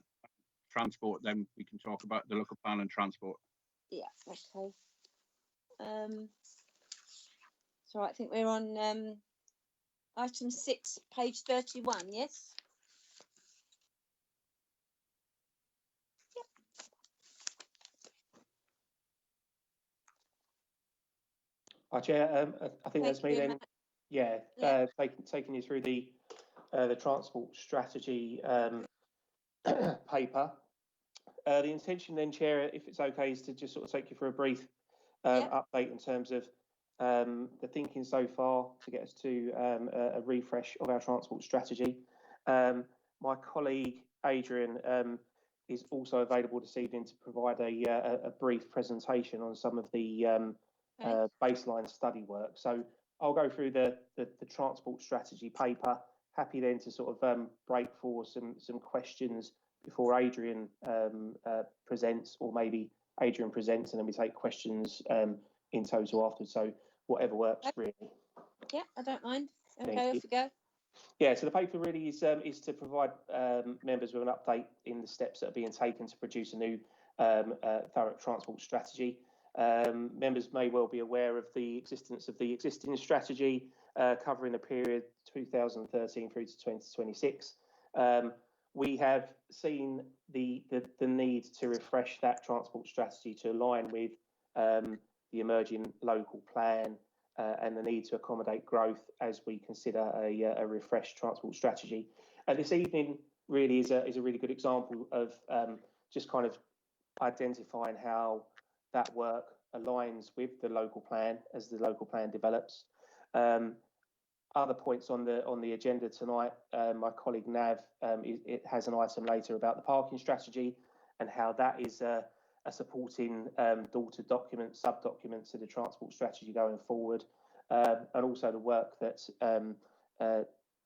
D: transport, then we can talk about the local plan and transport.
A: Yeah, okay. So I think we're on item 6, page 31, yes?
G: Hi, Chair. I think that's me then.
A: Matt.
G: Yeah, taking you through the transport strategy paper. The intention then, Chair, if it's okay, is to just sort of take you through a brief update in terms of the thinking so far to get us to a refresh of our transport strategy. My colleague Adrian is also available this evening to provide a brief presentation on some of the baseline study work. So I'll go through the transport strategy paper. Happy then to sort of break for some questions before Adrian presents, or maybe Adrian presents and then we take questions in total after. So whatever works, really.
A: Yeah, I don't mind. Okay, off we go.
G: Yeah, so the paper really is to provide members with an update in the steps that are being taken to produce a new Thurrock transport strategy. Members may well be aware of the existence of the existing strategy covering the period 2013 through to 2026. We have seen the need to refresh that transport strategy to align with the emerging local plan and the need to accommodate growth as we consider a refreshed transport strategy. And this evening really is a really good example of just kind of identifying how that work aligns with the local plan as the local plan develops. Other points on the agenda tonight, my colleague Nav it has an item later about the parking strategy and how that is a supporting daughter document, sub-document to the transport strategy going forward, and also the work that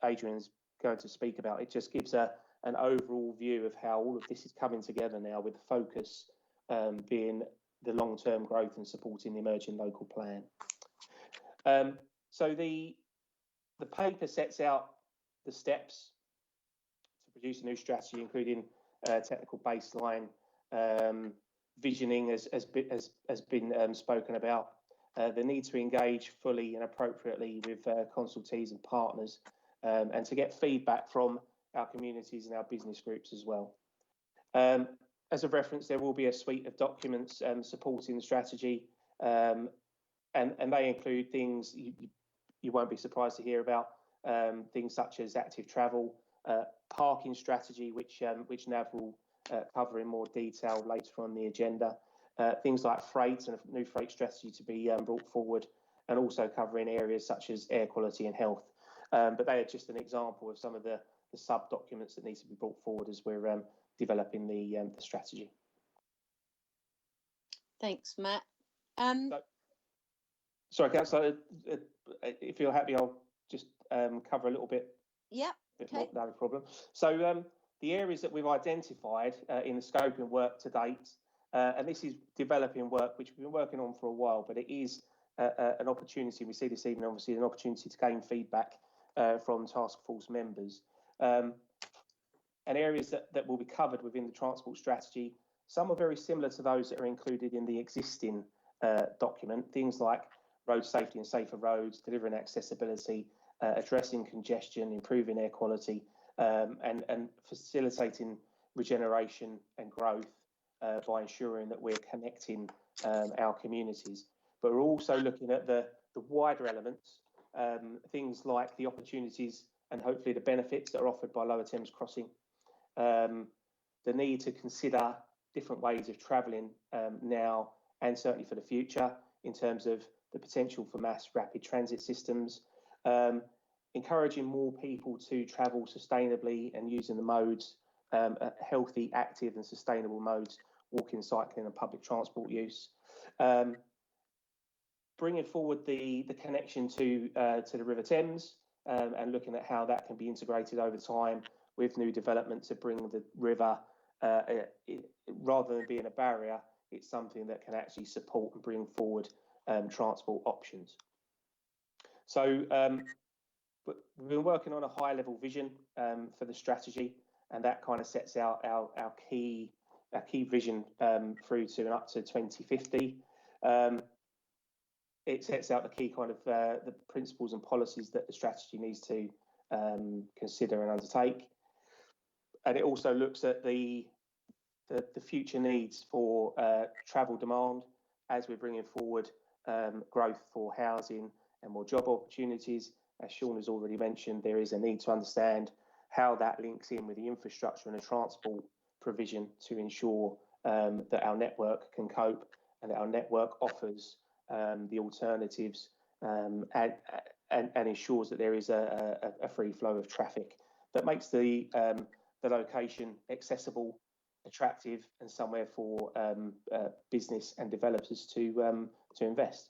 G: Adrian's going to speak about. It just gives an overall view of how all of this is coming together now, with the focus being the long-term growth and supporting the emerging local plan. So the paper sets out the steps to produce a new strategy, including technical baseline, visioning has been spoken about, the need to engage fully and appropriately with consultees and partners, and to get feedback from our communities and our business groups as well. As a reference, there will be a suite of documents supporting the strategy, and they include things you won't be surprised to hear about, things such as active travel, parking strategy, which Nav will cover in more detail later on the agenda, things like freight and a new freight strategy to be brought forward, and also covering areas such as air quality and health. But they are just an example of some of the sub-documents that need to be brought forward as we're developing the strategy.
A: Thanks, Matt.
G: Sorry, Councillor, if you're happy, I'll just cover a little bit.
A: Yep. Okay.
G: No problem. So the areas that we've identified in the scoping work to date, and this is developing work which we've been working on for a while, but it is an opportunity. We see this evening, obviously, an opportunity to gain feedback from task force members. And areas that will be covered within the transport strategy, some are very similar to those that are included in the existing document, things like road safety and safer roads, delivering accessibility, addressing congestion, improving air quality, and facilitating regeneration and growth by ensuring that we're connecting our communities. But we're also looking at the wider elements, things like the opportunities and hopefully the benefits that are offered by Lower Thames Crossing, the need to consider different ways of travelling now and certainly for the future in terms of the potential for mass rapid transit systems, encouraging more people to travel sustainably and using the modes, healthy, active and sustainable modes, walking, cycling and public transport use. Bringing forward the connection to the River Thames and looking at how that can be integrated over time with new development to bring the river, rather than being a barrier, it's something that can actually support and bring forward transport options. So we've been working on a high level vision for the strategy, and that kind of sets out our key vision through to and up to 2050. It sets out the key kind of the principles and policies that the strategy needs to consider and undertake. And it also looks at the future needs for travel demand as we're bringing forward growth for housing and more job opportunities. As Sean has already mentioned, there is a need to understand how that links in with the infrastructure and the transport provision to ensure that our network can cope and that our network offers the alternatives and ensures that there is a free flow of traffic that makes the location accessible, attractive, and somewhere for business and developers to invest.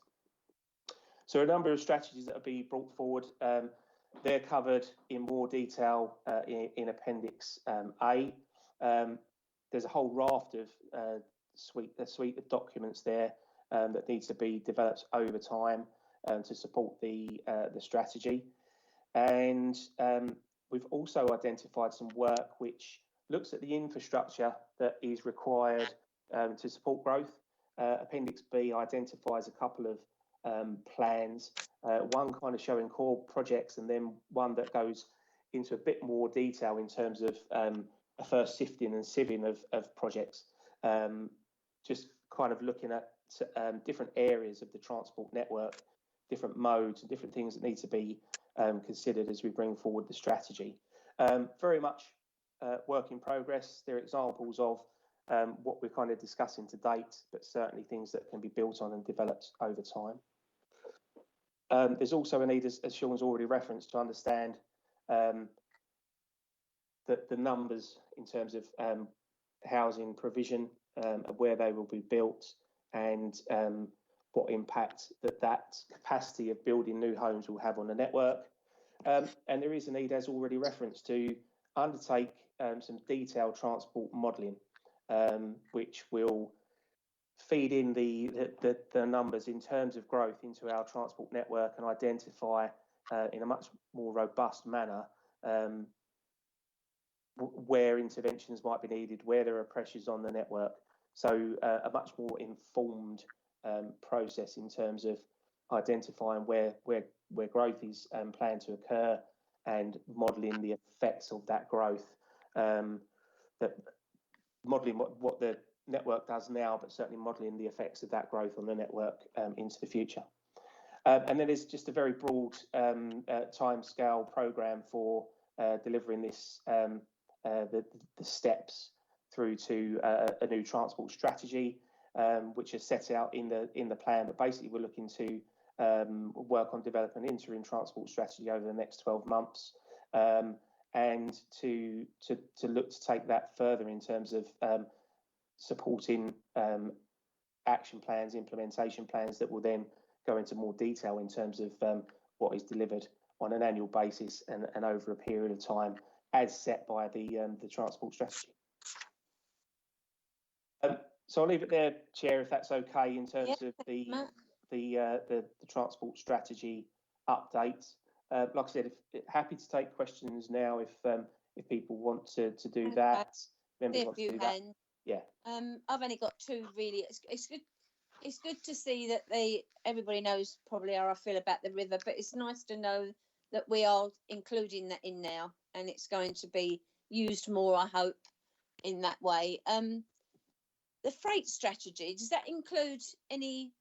G: So a number of strategies that will be brought forward. They're covered in more detail in Appendix A. There's a whole raft of suite of documents there that needs to be developed over time to support the strategy. And we've also identified some work which looks at the infrastructure that is required to support growth. Appendix B identifies a couple of plans, one kind of showing core projects, and then one that goes into a bit more detail in terms of a first sifting and sieving of projects, just kind of looking at different areas of the transport network, different modes and different things that need to be considered as we bring forward the strategy. Very much work in progress. There are examples of what we're kind of discussing to date, but certainly things that can be built on and developed over time. There's also a need, as Sean's already referenced, to understand the numbers in terms of housing provision, where they will be built, and what impact that capacity of building new homes will have on the network. And there is a need, as already referenced, to undertake some detailed transport modelling, which will feed in the numbers in terms of growth into our transport network and identify in a much more robust manner where interventions might be needed, where there are pressures on the network. So a much more informed process in terms of identifying where growth is planned to occur and modelling the effects of that growth, modelling what the network does now, but certainly modelling the effects of that growth on the network into the future. And then there's just a very broad timescale programme for delivering this, the steps through to a new transport strategy, which is set out in the plan. But basically, we're looking to work on developing an interim transport strategy over the next 12 months, and to look to take that further in terms of supporting action plans, implementation plans that will then go into more detail in terms of what is delivered on an annual basis and over a period of time, as set by the transport strategy. So I'll leave it there, Chair, if that's okay, in terms of the transport strategy update. Like I said, happy to take questions now if people want to do that. Members want to do that. Yeah.
A: I've only got two really. It's good. It's good to see that everybody knows probably how I feel about the river, but it's nice to know that we are including that in now, and it's going to be used more, I hope, in that way. The freight strategy, does that include any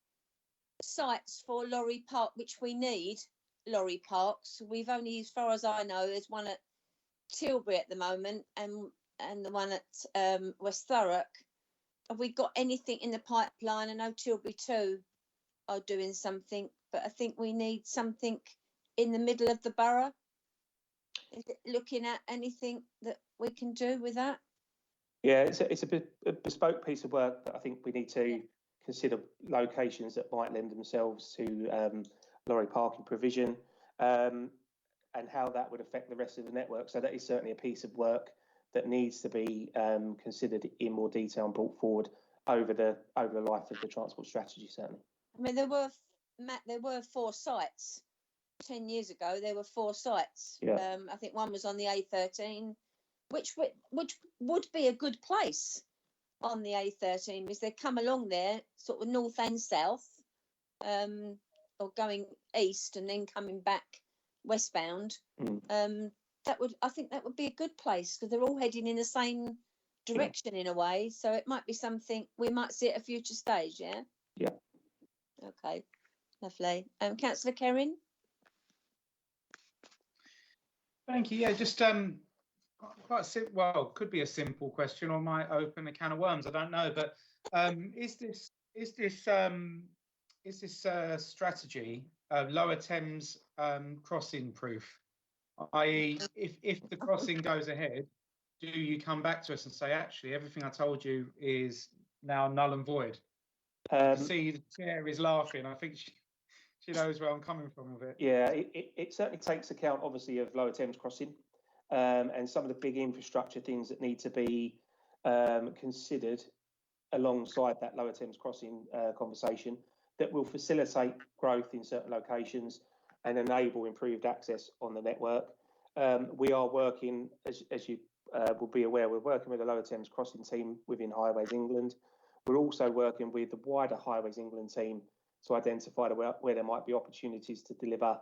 A: sites for lorry park, which we need lorry parks? We've only, as far as I know, there's one at Tilbury at the moment, and the one at West Thurrock. Have we got anything in the pipeline? I know Tilbury too are doing something, but I think we need something in the middle of the borough. Is it looking at anything that we can do with that?
G: Yeah, it's a bespoke piece of work, but I think we need to consider locations that might lend themselves to lorry parking provision, and how that would affect the rest of the network. So that is certainly a piece of work that needs to be considered in more detail and brought forward over the life of the transport strategy. Certainly. I
A: mean, there were 4 sites 10 years ago. There were 4 sites.
G: Yeah.
A: I think one was on the A13, which would be a good place on the A13, because they come along there sort of north and south, or going east and then coming back westbound. I think that would be a good place, because they're all heading in the same direction in a way. So it might be something we might see at a future stage. Yeah.
G: Yeah.
A: Okay. Lovely. Councillor Kerrin.
E: Thank you. Yeah, just quite simple. Well, could be a simple question, or might open a can of worms. I don't know, but is this strategy Lower Thames crossing proof? I.e., if the crossing goes ahead, do you come back to us and say, actually, everything I told you is now null and void? See, the chair is laughing. I think she knows where I'm coming from with it.
G: Yeah, it certainly takes account, obviously, of Lower Thames crossing, and some of the big infrastructure things that need to be considered alongside that Lower Thames crossing conversation that will facilitate growth in certain locations, and enable improved access on the network. We are working, as you will be aware, we're working with the Lower Thames Crossing team within Highways England. We're also working with the wider Highways England team to identify where there might be opportunities to deliver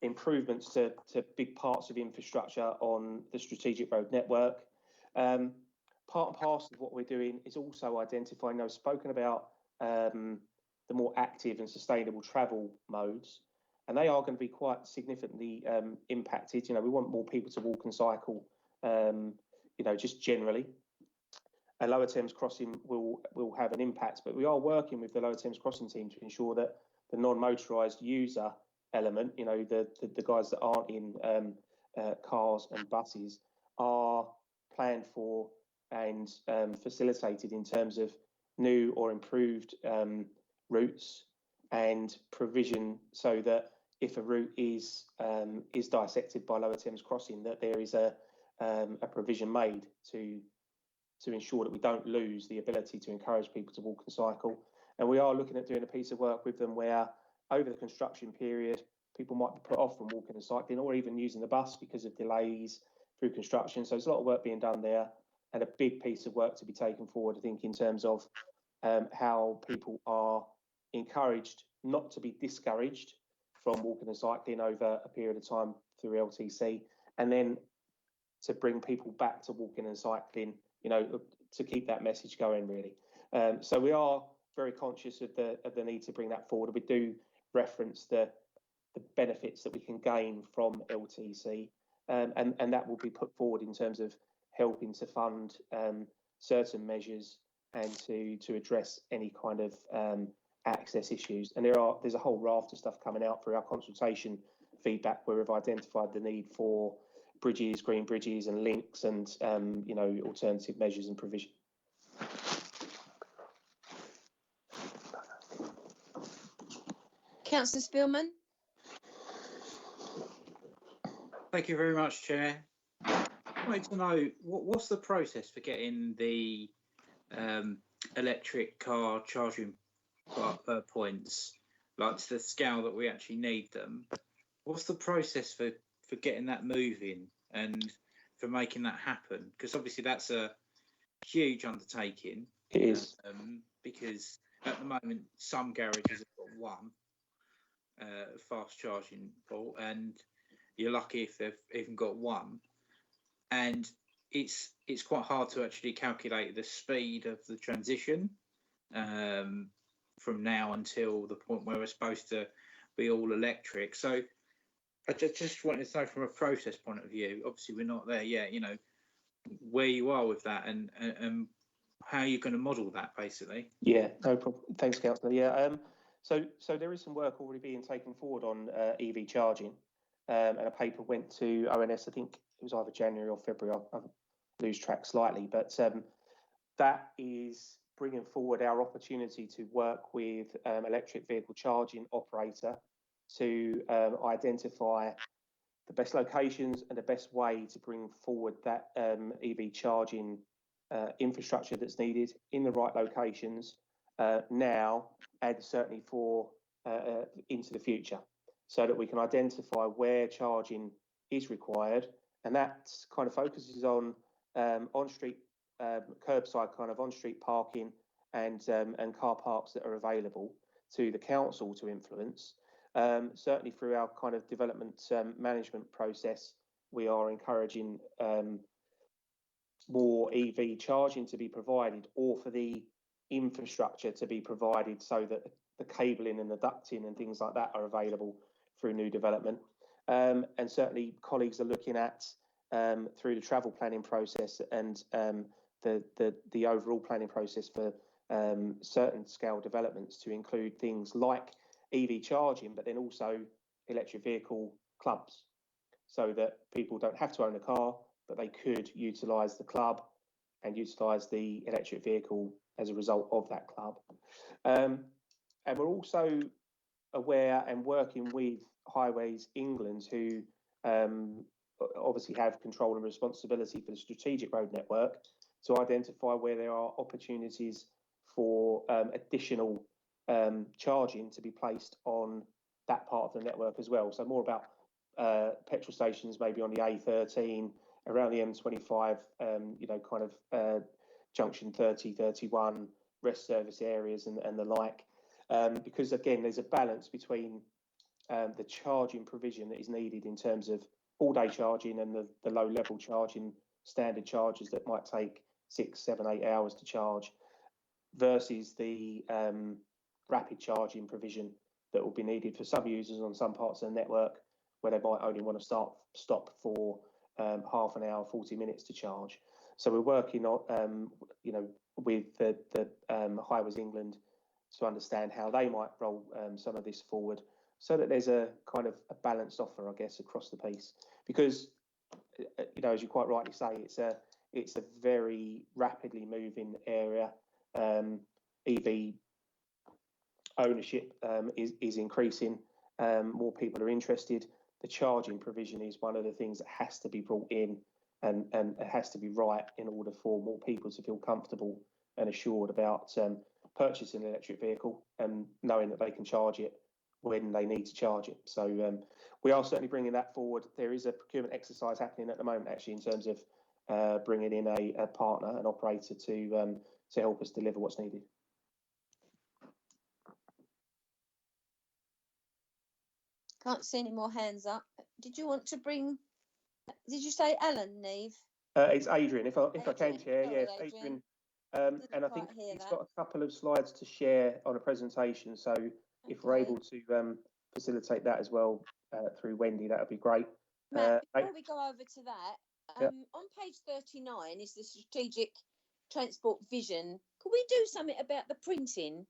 G: improvements to big parts of infrastructure on the strategic road network. Part and parcel of what we're doing is also identifying, I've spoken about the more active and sustainable travel modes, and they are going to be quite significantly impacted. We want more people to walk and cycle, just generally. And Lower Thames Crossing will have an impact, but we are working with the Lower Thames Crossing team to ensure that the non-motorised user element, the guys that aren't in cars and buses, are planned for and facilitated in terms of new or improved routes and provision, so that if a route is dissected by Lower Thames Crossing, that there is a provision made to ensure that we don't lose the ability to encourage people to walk and cycle. And we are looking at doing a piece of work with them where, over the construction period, people might be put off from walking and cycling, or even using the bus because of delays through construction. So there's a lot of work being done there, and a big piece of work to be taken forward, I think, in terms of how people are encouraged not to be discouraged from walking and cycling over a period of time through LTC, and then to bring people back to walking and cycling, to keep that message going, really. So we are very conscious of the need to bring that forward. We do reference the benefits that we can gain from LTC, and that will be put forward in terms of helping to fund certain measures and to address any kind of access issues. And there's a whole raft of stuff coming out through our consultation feedback, where we've identified the need for bridges, green bridges and links, and alternative measures and provision.
A: Councillor Spillman.
H: Thank you very much, Chair. I wanted to know what's the process for getting the electric car charging points, like to the scale that we actually need them. What's the process for getting that moving and for making that happen? Because obviously that's a huge undertaking.
G: It is.
H: Because at the moment some garages have got one fast charging port, and you're lucky if they've even got one. And it's quite hard to actually calculate the speed of the transition from now until the point where we're supposed to be all electric. So I just wanted to know, from a process point of view, obviously we're not there yet, where you are with that and how you're going to model that, basically.
G: Yeah, no problem. Thanks, Councillor. Yeah, so there is some work already being taken forward on EV charging, and a paper went to ONS, I think it was either January or February, I lose track slightly, but that is bringing forward our opportunity to work with electric vehicle charging operator to identify the best locations and the best way to bring forward that EV charging infrastructure that's needed in the right locations now, and certainly for into the future, so that we can identify where charging is required. And that kind of focuses on on-street, curbside kind of on-street parking and car parks that are available to the council to influence. Certainly through our kind of development management process, we are encouraging more EV charging to be provided, or for the infrastructure to be provided, so that the cabling and the ducting and things like that are available through new development. And certainly colleagues are looking at through the travel planning process and the overall planning process for certain scale developments to include things like EV charging, but then also electric vehicle clubs, so that people don't have to own a car, but they could utilise the club and utilise the electric vehicle as a result of that club. And we're also aware and working with Highways England, who obviously have control and responsibility for the strategic road network, to identify where there are opportunities for additional charging to be placed on that part of the network as well. So more about petrol stations, maybe on the A13, around the M25, kind of junction 30, 31, rest service areas and the like. Because again, there's a balance between the charging provision that is needed in terms of all-day charging and the low-level charging, standard charges that might take 6, 7, 8 hours to charge, versus the rapid charging provision that will be needed for some users on some parts of the network where they might only want to stop for half an hour, 40 minutes to charge. So we're working on, with the Highways England to understand how they might roll some of this forward, so that there's a kind of a balanced offer, I guess, across the piece. Because, as you quite rightly say, it's a very rapidly moving area. EV ownership is increasing. More people are interested. The charging provision is one of the things that has to be brought in, and it has to be right in order for more people to feel comfortable and assured about purchasing an electric vehicle and knowing that they can charge it when they need to charge it. So we are certainly bringing that forward. There is a procurement exercise happening at the moment, actually, in terms of bringing in a partner, an operator, to help us deliver what's needed.
A: Can't see any more hands up. Did you say Alan, Neve?
G: It's Adrian, if I can,
A: Adrian.
G: Chair.
A: Sorry,
G: Yes,
A: Adrian.
G: And I think
A: quite hear
G: he's
A: that.
G: got a couple of slides to share on a presentation. So if we're
A: Okay.
G: able to facilitate that as well through Wendy, that would be great.
A: Matt, before we go over to that,
G: Yep.
A: on page 39 is the strategic transport vision. Could we do something about the printing?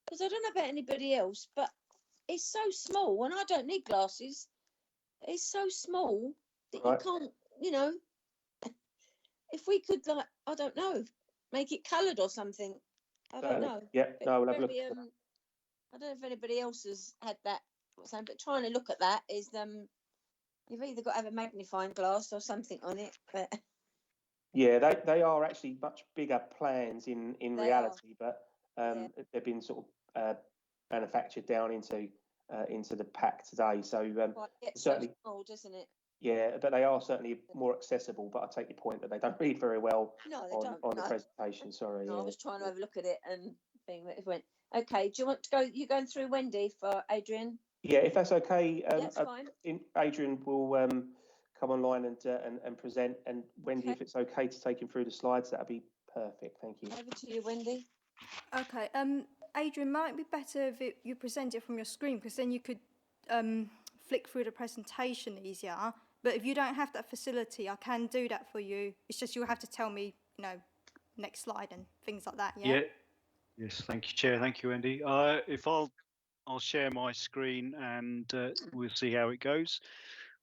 A: Because I don't know about anybody else, but it's so small, and I don't need glasses. It's so small that
G: Right.
A: you can't, if we could, like, I don't know, make it coloured or something. I don't know.
G: Yeah,
A: But
G: no, we'll have a look.
A: very, I don't know if anybody else has had that, but trying to look at that is you've either got to have a magnifying glass or something on it. But
G: Yeah, they are actually much bigger plans in
A: They
G: reality, but
A: Yeah.
G: they've been sort of manufactured down into the pack today. So
A: it gets
G: certainly,
A: so small, doesn't it?
G: yeah, but they are certainly more accessible. But I take your point that they don't read very well
A: No, they
G: on
A: don't.
G: the
A: No.
G: presentation. Sorry.
A: No,
G: Yeah.
A: I was trying to have a look at it and think that it went. Okay, do you want to go? You going through Wendy for Adrian?
G: Yeah, if that's okay.
A: That's fine.
G: Adrian will come online and present, and Wendy,
A: Okay.
G: if it's okay to take him through the slides, that'd be perfect. Thank you.
A: Over to you, Wendy.
B: Okay. Adrian, might be better if you present it from your screen, because then you could flick through the presentation easier. But if you don't have that facility, I can do that for you. It's just you'll have to tell me, next slide and things like that. Yeah.
I: Yes. Thank you, Chair. Thank you, Wendy. If I'll share my screen and we'll see how it goes.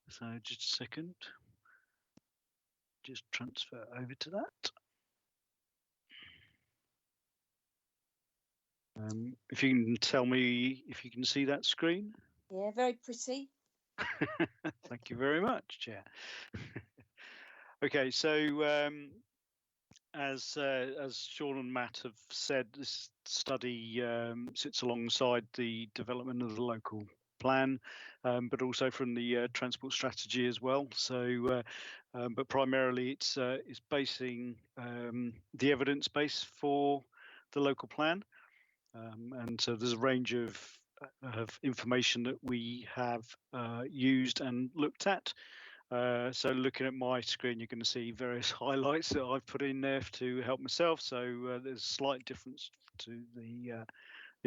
I: So just a second. Just transfer over to that. If you can tell me if you can see that screen.
A: Yeah, very pretty.
I: Thank you very much, Chair. Okay, so as Sean and Matt have said, this study sits alongside the development of the local plan, but also from the transport strategy as well. So, but primarily it's basing the evidence base for the local plan, and so there's a range of information that we have used and looked at. So looking at my screen, you're going to see various highlights that I've put in there to help myself. So there's a slight difference to the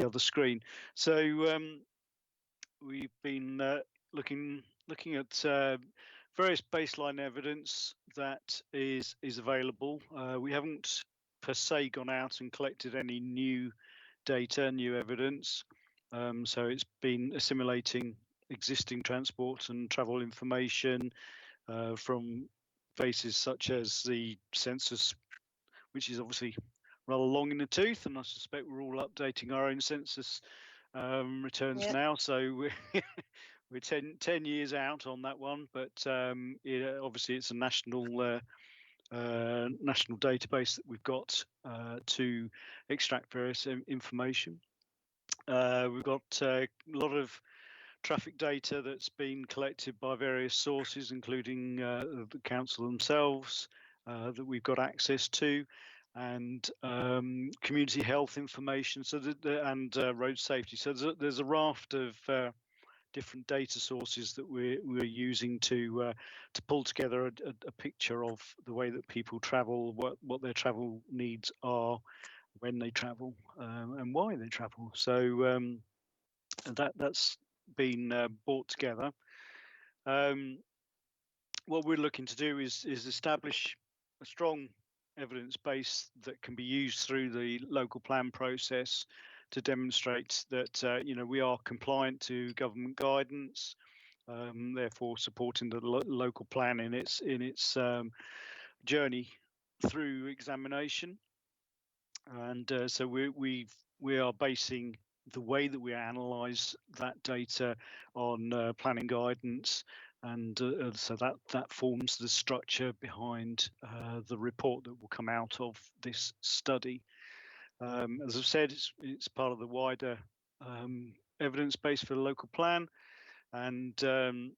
I: other screen. So we've been looking at various baseline evidence that is available. We haven't per se gone out and collected any new data, new evidence. So it's been assimilating existing transport and travel information from bases such as the census, which is obviously rather long in the tooth, and I suspect we're all updating our own census returns now. So we're 10 years out on that one, but obviously it's a national database that we've got to extract various information. We've got a lot of traffic data that's been collected by various sources, including the council themselves, that we've got access to, and community health information, so and road safety. So there's a raft of different data sources that we're using to pull together a picture of the way that people travel, what their travel needs are, when they travel, and why they travel. So that's been brought together. What we're looking to do is establish a strong evidence base that can be used through the local plan process to demonstrate that we are compliant to government guidance, therefore supporting the local plan in its journey through examination. And so we are basing the way that we analyse that data on planning guidance, and so that forms the structure behind the report that will come out of this study. As I've said, it's part of the wider evidence base for the local plan, and the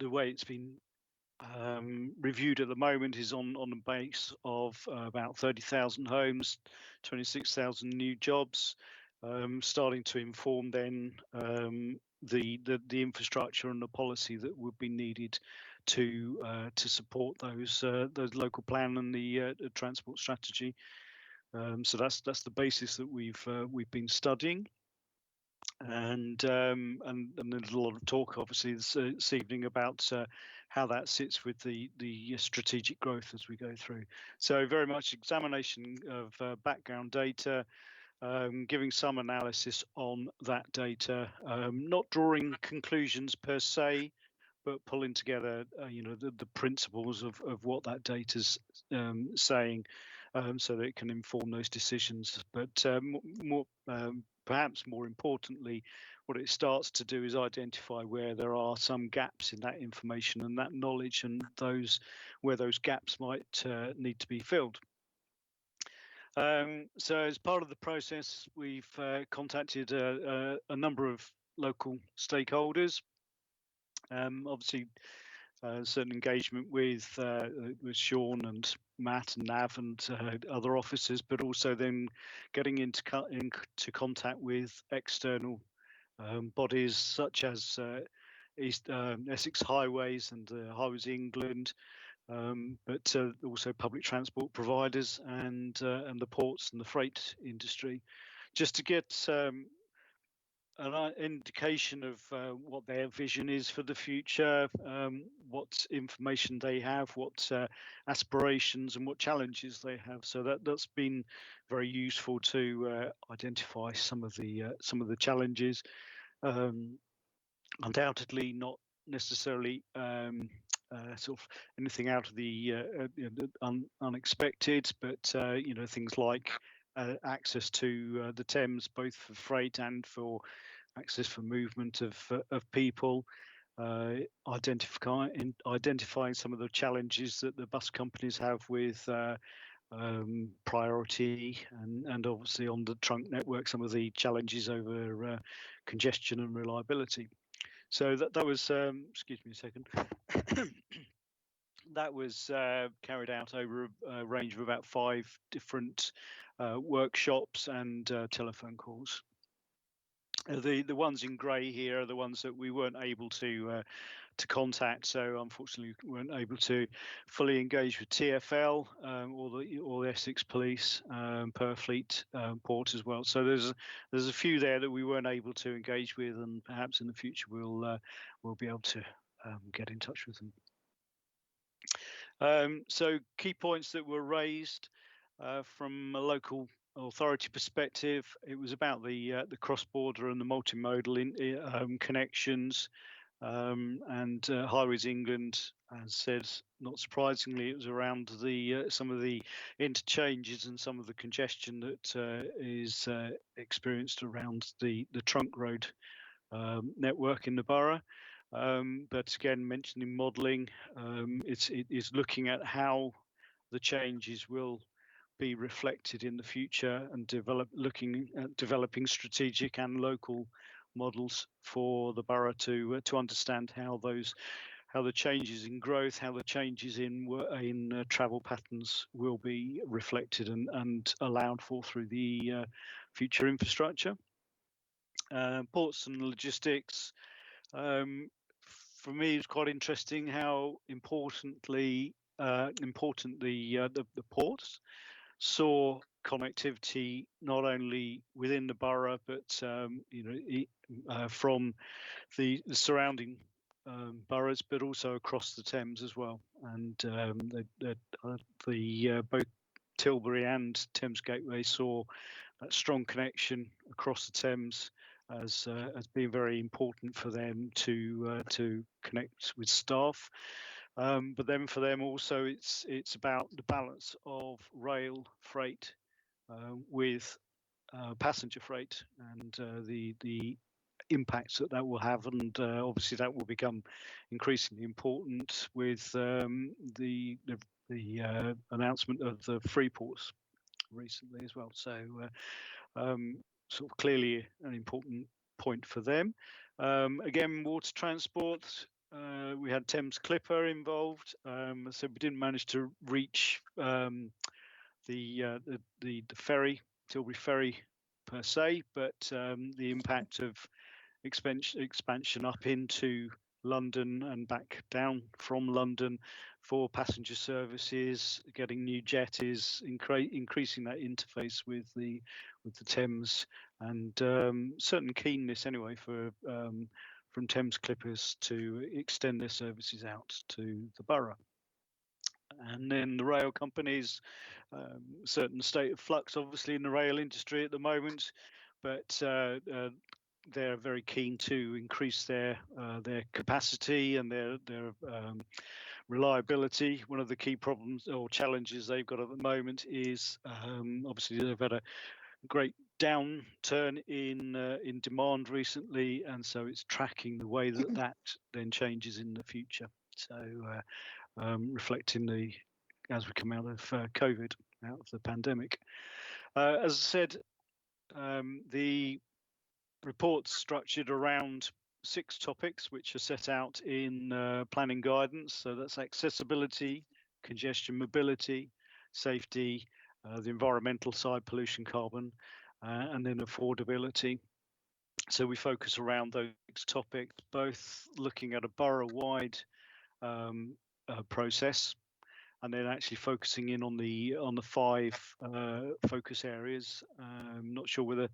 I: way it's been reviewed at the moment is on the base of about 30,000 homes, 26,000 new jobs, starting to inform then the infrastructure and the policy that would be needed to support those local plan and the transport strategy. So that's the basis that we've been studying. And there's a lot of talk, obviously, this evening about how that sits with the strategic growth as we go through. So very much examination of background data, giving some analysis on that data, not drawing conclusions per se, but pulling together, the principles of what that data's saying, so that it can inform those decisions. But perhaps more importantly, what it starts to do is identify where there are some gaps in that information and that knowledge, and where those gaps might need to be filled. So as part of the process, we've contacted a number of local stakeholders. Obviously, certain engagement with Sean and Matt and Nav and other officers, but also then getting into contact with external bodies such as Essex Highways and Highways England, but also public transport providers and the ports and the freight industry, just to get an indication of what their vision is for the future, what information they have, what aspirations and what challenges they have. So that's been very useful to identify some of the challenges. Undoubtedly, not necessarily sort of anything out of the unexpected, but things like access to the Thames, both for freight and for access for movement of people, identifying some of the challenges that the bus companies have with priority, and obviously on the trunk network, some of the challenges over congestion and reliability. So that was, excuse me a second. That was carried out over a range of about 5 different workshops and telephone calls. The ones in grey here are the ones that we weren't able to contact, so unfortunately we weren't able to fully engage with TfL or the Essex Police, Purfleet Port as well. So there's a few there that we weren't able to engage with, and perhaps in the future we'll be able to get in touch with them. So key points that were raised from a local authority perspective, it was about the cross-border and the multimodal connections, and Highways England, as said, not surprisingly, it was around some of the interchanges and some of the congestion that is experienced around the trunk road network in the borough. But again, mentioning modelling, it is looking at how the changes will be reflected in the future, and looking at developing strategic and local models for the borough to understand how the changes in growth, how the changes in travel patterns will be reflected and allowed for through the future infrastructure. Ports and logistics. For me, it's quite interesting how important the ports saw connectivity not only within the borough but from the surrounding boroughs, but also across the Thames as well. And both Tilbury and Thames Gateway saw that strong connection across the Thames as being very important for them to connect with staff. But then for them also, it's about the balance of rail freight with passenger freight and the impacts that will have, and obviously that will become increasingly important with the announcement of the free ports recently as well. So sort of clearly an important point for them. Again, water transport. We had Thames Clipper involved, so we didn't manage to reach the ferry, Tilbury Ferry per se, but the impact of expansion up into London and back down from London for passenger services, getting new jetties, increasing that interface with the Thames, and certain keenness anyway from Thames Clippers to extend their services out to the borough. And then the rail companies, certain state of flux obviously in the rail industry at the moment, but they're very keen to increase their capacity and their reliability. One of the key problems or challenges they've got at the moment is obviously they've had a great downturn in demand recently, and so it's tracking the way that then changes in the future. So reflecting as we come out of COVID, out of the pandemic. As I said, the report's structured around 6 topics which are set out in planning guidance. So that's accessibility, congestion, mobility, safety, the environmental side, pollution, carbon, and then affordability. So we focus around those topics, both looking at a borough-wide process, and then actually focusing in on the 5 focus areas. I'm not sure whether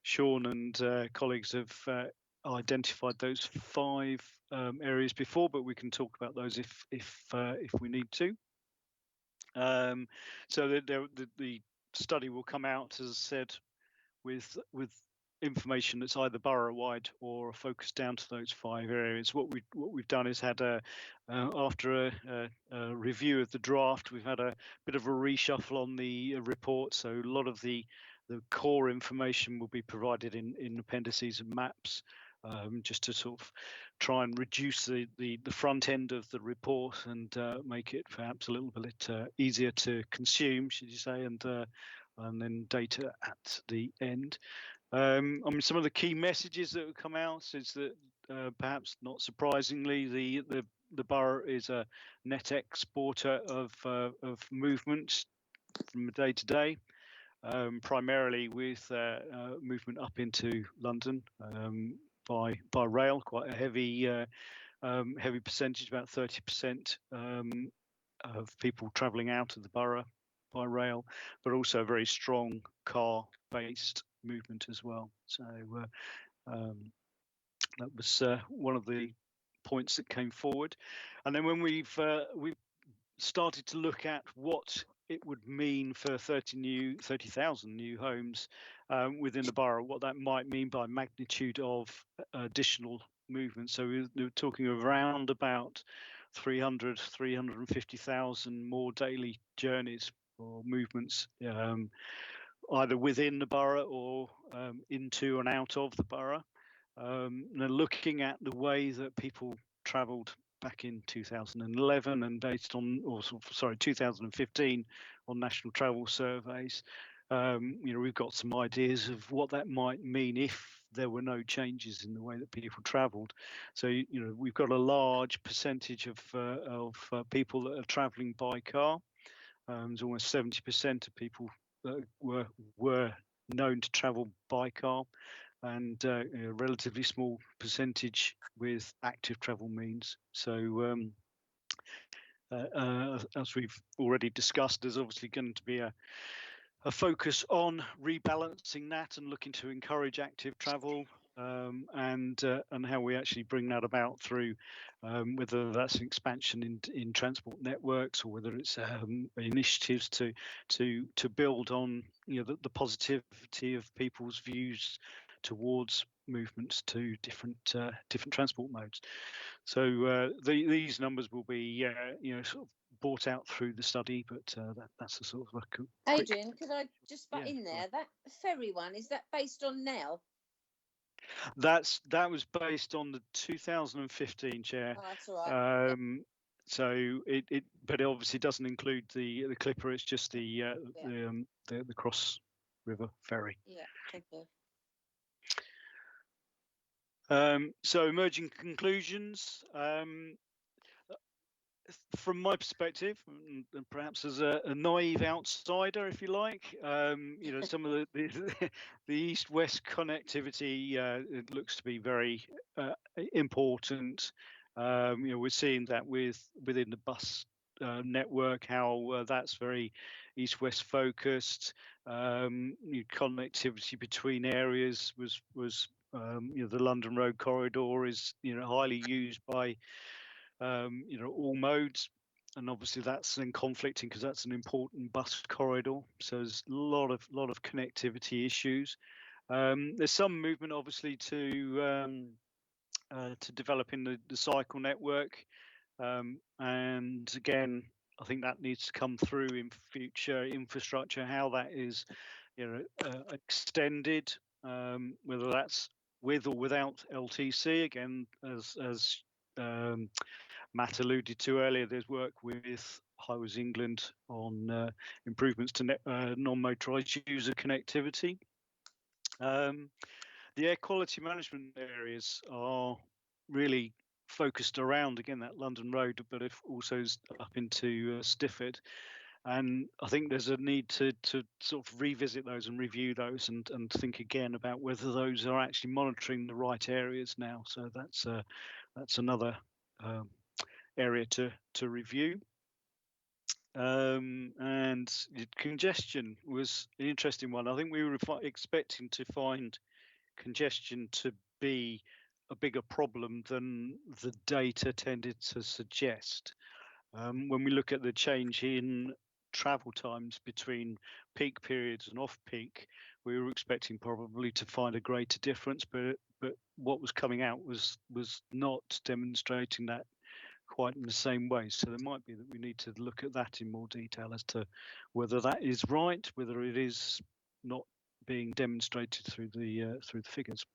I: Sean and colleagues have identified those 5 areas before, but we can talk about those if we need to. So the study will come out, as I said, with information that's either borough-wide or focused down to those 5 areas. What we've done is had after a review of the draft, we've had a bit of a reshuffle on the report. So a lot of the core information will be provided in appendices and maps, just to sort of try and reduce the front end of the report and make it perhaps a little bit easier to consume, should you say, and then data at the end. I mean, some of the key messages that have come out is that perhaps not surprisingly, the borough is a net exporter of movement from day to day, primarily with movement up into London by rail, quite a heavy percentage, about 30% of people travelling out of the borough by rail, but also a very strong car-based movement as well. So that was one of the points that came forward. And then when we've started to look at what it would mean for 30,000 new homes within the borough, what that might mean by magnitude of additional movement. So we're talking around about 350,000 more daily journeys or movements, either within the borough or into and out of the borough. Now looking at the way that people travelled back in 2011 and based on, 2015 on national travel surveys, we've got some ideas of what that might mean if there were no changes in the way that people travelled. So, we've got a large percentage of people that are travelling by car. There's almost 70% of people that were known to travel by car, and a relatively small percentage with active travel means. So, as we've already discussed, there's obviously going to be a focus on rebalancing that and looking to encourage active travel, and how we actually bring that about through whether that's an expansion in transport networks, or whether it's initiatives to build on the positivity of people's views towards movements to different transport modes. So these numbers will be sort of brought out through the study, but that's a sort of a quick...
A: Adrian, could I just butt
I: Yeah,
A: in there?
I: right.
A: That ferry one, is that based on now?
I: That was based on the 2015 chair.
A: Oh, that's all right.
I: So but it obviously doesn't include the Clipper. It's just the Cross River ferry.
A: Yeah, thank you.
I: So emerging conclusions. From my perspective, and perhaps as a naive outsider, if you like, some of the east-west connectivity it looks to be very important. We're seeing that within the bus network, how that's very east-west focused. Connectivity between areas was the London Road corridor is highly used by all modes, and obviously that's then conflicting because that's an important bus corridor. So there's a lot of connectivity issues. There's some movement obviously to developing the cycle network, and again, I think that needs to come through in future infrastructure, how that is extended, whether that's with or without LTC. Again, as Matt alluded to earlier, there's work with Highways England on improvements to non-motorised user connectivity. The air quality management areas are really focused around, again, that London Road, but if also up into Stifford. And I think there's a need to sort of revisit those and review those, and think again about whether those are actually monitoring the right areas now. So that's another area to review. And congestion was an interesting one. I think we were expecting to find congestion to be a bigger problem than the data tended to suggest. When we look at the change in travel times between peak periods and off-peak, we were expecting probably to find a greater difference, but what was coming out was not demonstrating that quite in the same way. So there might be that we need to look at that in more detail as to whether that is right, whether it is not being demonstrated through the figures.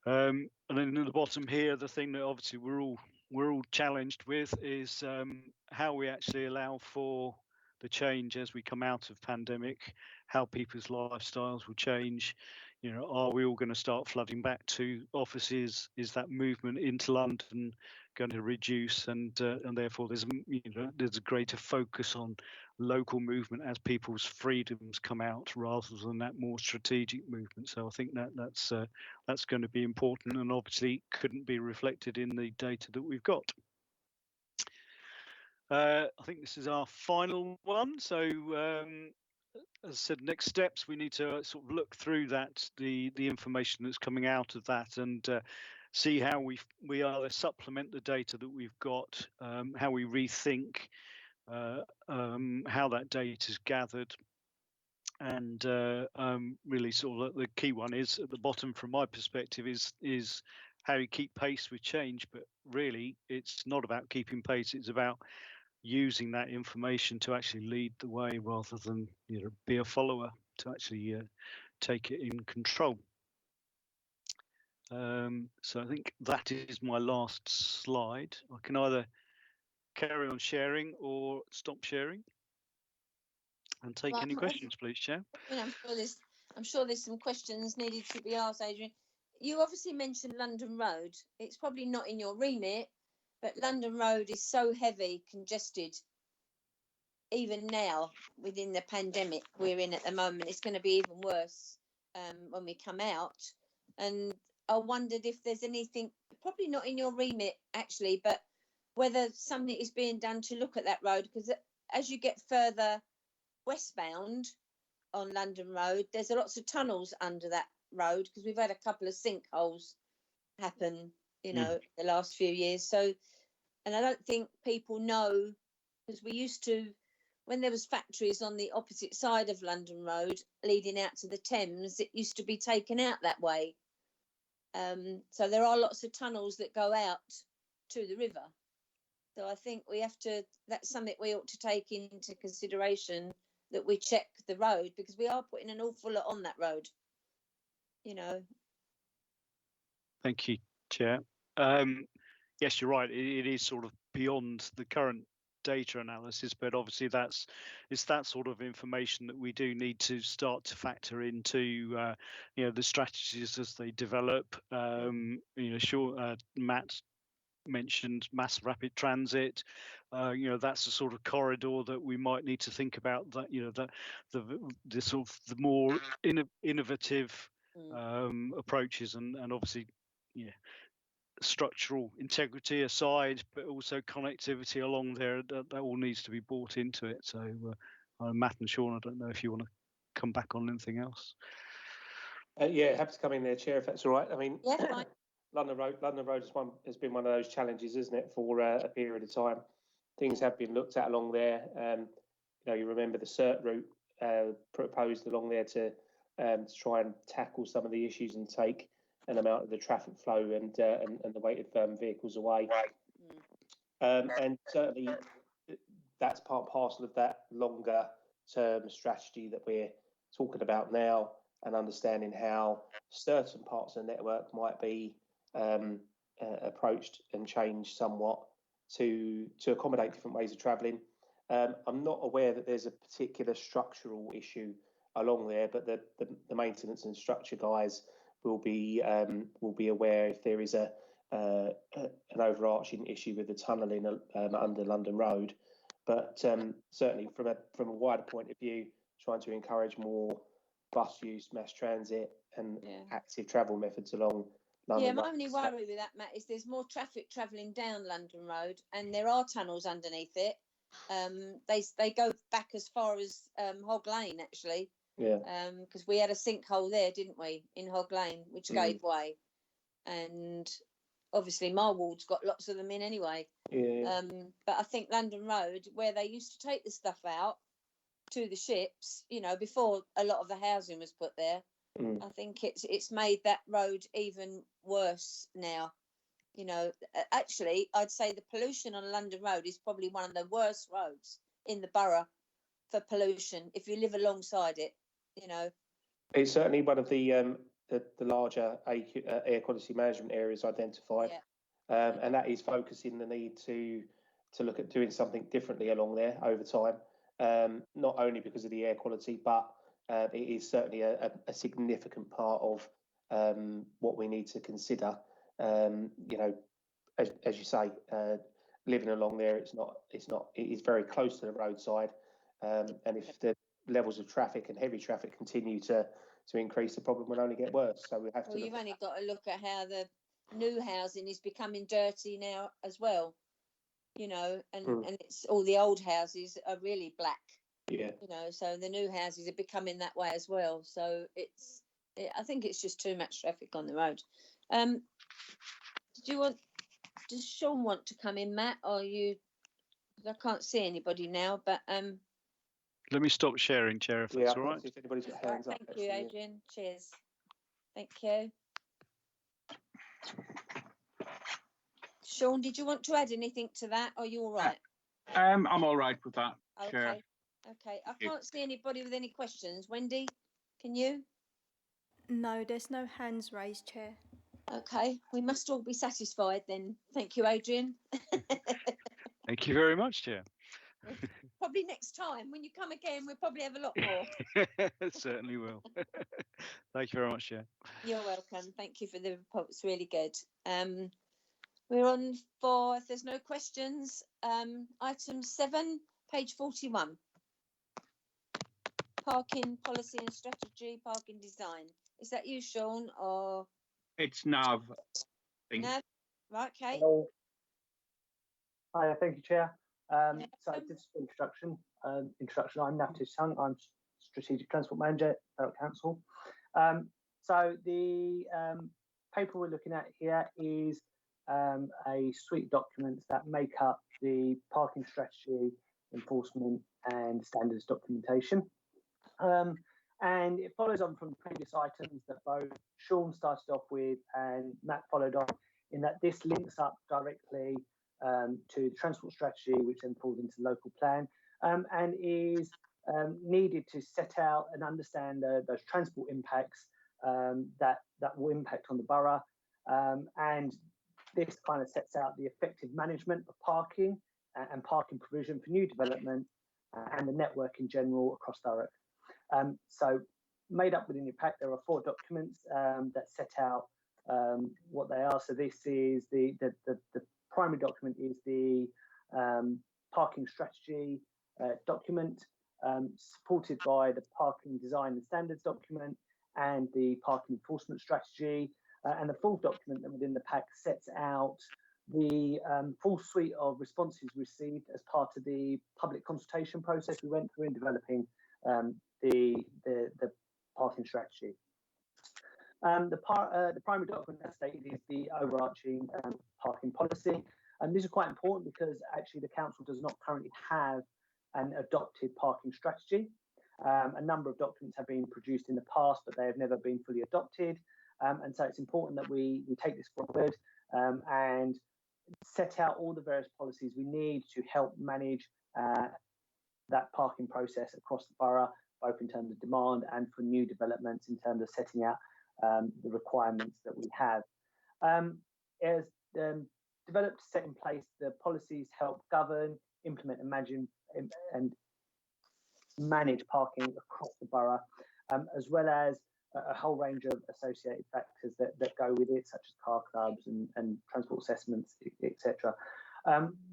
I: And then at the bottom here, the thing that obviously we're all challenged with is how we actually allow for the change as we come out of pandemic, how people's lifestyles will change. Are we all going to start flooding back to offices? Is that movement into London going to reduce, and therefore there's a greater focus on local movement as people's freedoms come out, rather than that more strategic movement. So I think that's going to be important, and obviously couldn't be reflected in the data that we've got. I think this is our final one. So as I said, next steps, we need to sort of look through that, the information that's coming out of that, and see how we either supplement the data that we've got, how we rethink how that data is gathered, and really sort of the key one is at the bottom from my perspective is how you keep pace with change. But really, it's not about keeping pace; it's about using that information to actually lead the way, rather than be a follower, to actually take it in control. So I think that is my last slide. I can either carry on sharing or stop sharing. And take
A: Right,
I: any
A: well,
I: questions, please, Chair.
A: I'm sure there's some questions needed to be asked, Adrian. You obviously mentioned London Road. It's probably not in your remit, but London Road is so heavy, congested. Even now, within the pandemic we're in at the moment, it's going to be even worse when we come out. And I wondered if there's anything, probably not in your remit actually, but whether something is being done to look at that road, because as you get further westbound on London Road, there's lots of tunnels under that road, because we've had a couple of sinkholes happen, the last few years. So, and I don't think people know, because we used to, when there was factories on the opposite side of London Road leading out to the Thames, it used to be taken out that way. So there are lots of tunnels that go out to the river. So I think that's something we ought to take into consideration, that we check the road, because we are putting an awful lot on that road.
I: Thank you, Chair. Yes, you're right. It is sort of beyond the current data analysis, but obviously it's that sort of information that we do need to start to factor into the strategies as they develop. Matt mentioned mass rapid transit. That's the sort of corridor that we might need to think about, that the sort of the more innovative approaches, and obviously structural integrity aside, but also connectivity along there, that all needs to be brought into it. So Matt and Sean, I don't know if you want to come back on anything else.
G: Yeah, happy to come in there, Chair, if that's all right. I mean,
A: yeah, fine.
G: London Road has been one of those challenges, isn't it, for a period of time. Things have been looked at along there. You remember the CERT route proposed along there to try and tackle some of the issues and take an amount of the traffic flow and the weight of vehicles away. And certainly that's part and parcel of that longer term strategy that we're talking about now, and understanding how certain parts of the network might be approached and changed somewhat to accommodate different ways of travelling. I'm not aware that there's a particular structural issue along there, but the maintenance and structure guys will be aware if there is an overarching issue with the tunnelling under London Road. But certainly from a wider point of view, trying to encourage more bus use, mass transit, and active travel methods along London Road.
A: My only worry with that, Matt, is there's more traffic travelling down London Road, and there are tunnels underneath it. They go back as far as Hog Lane, actually.
G: Yeah.
A: Because we had a sinkhole there, didn't we, in Hog Lane, which gave way, and obviously my ward's got lots of them in anyway.
G: Yeah.
A: But I think London Road, where they used to take the stuff out to the ships, before a lot of the housing was put there, I think it's made that road even worse now. Actually, I'd say the pollution on London Road is probably one of the worst roads in the borough for pollution, if you live alongside it.
G: It's certainly one of the larger air quality management areas identified, and that is focusing the need to look at doing something differently along there over time. Not only because of the air quality, but it is certainly a significant part of what we need to consider. As you say, living along there, it is very close to the roadside, and if the levels of traffic and heavy traffic continue to increase, the problem will only get worse. So we have to.
A: You've only got to look at how the new housing is becoming dirty now as well. And it's all the old houses are really black.
G: Yeah.
A: So the new houses are becoming that way as well. So I think it's just too much traffic on the road. Does Sean want to come in, Matt, or you? I can't see anybody now, but
I: Let me stop sharing, Chair, if that's all right.
G: If anybody's got hands up.
A: Thank you, Adrian. Cheers. Thank you. Sean, did you want to add anything to that? Or are you all right?
D: I'm all right with that, Chair.
A: Okay. I can't see anybody with any questions. Wendy, can you?
B: No, there's no hands raised, Chair.
A: Okay, we must all be satisfied then. Thank you, Adrian.
I: Thank you very much, Chair.
A: probably next time when you come again, we'll probably have a lot more.
I: Certainly will. Thank you very much, Chair.
A: You're welcome. Thank you for the report. It's really good. We're on for, if there's no questions, item 7, page 41. Parking policy and strategy, parking design. Is that you, Sean, or?
D: It's Nav. I think.
A: No? Right, okay.
J: Hello. Hi, thank you, Chair. So
A: welcome.
J: this introduction. I'm Naftis Sung. I'm Strategic Transport Manager at Thurrock Council. So the paper we're looking at here is a suite of documents that make up the parking strategy, enforcement and standards documentation. And it follows on from previous items that both Sean started off with and Matt followed on, in that this links up directly to the transport strategy, which then falls into the local plan, and is needed to set out and understand those transport impacts that will impact on the borough. And this kind of sets out the effective management of parking and parking provision for new development and the network in general across Thurrock. So made up within your pack, there are 4 documents that set out what they are. So this is the primary document is the parking strategy document, supported by the parking design and standards document and the parking enforcement strategy. And the full document that within the pack sets out the full suite of responses received as part of the public consultation process we went through in developing the parking strategy. The primary document, as stated, is the overarching parking policy. And this is quite important because actually the council does not currently have an adopted parking strategy. A number of documents have been produced in the past, but they have never been fully adopted. And so it's important that we take this forward and set out all the various policies we need to help manage that parking process across the borough, both in terms of demand and for new developments in terms of setting out the requirements that we have. As developed, set in place, the policies help govern, implement and manage parking across the borough, as well as a whole range of associated factors that go with it, such as car clubs and transport assessments, etc.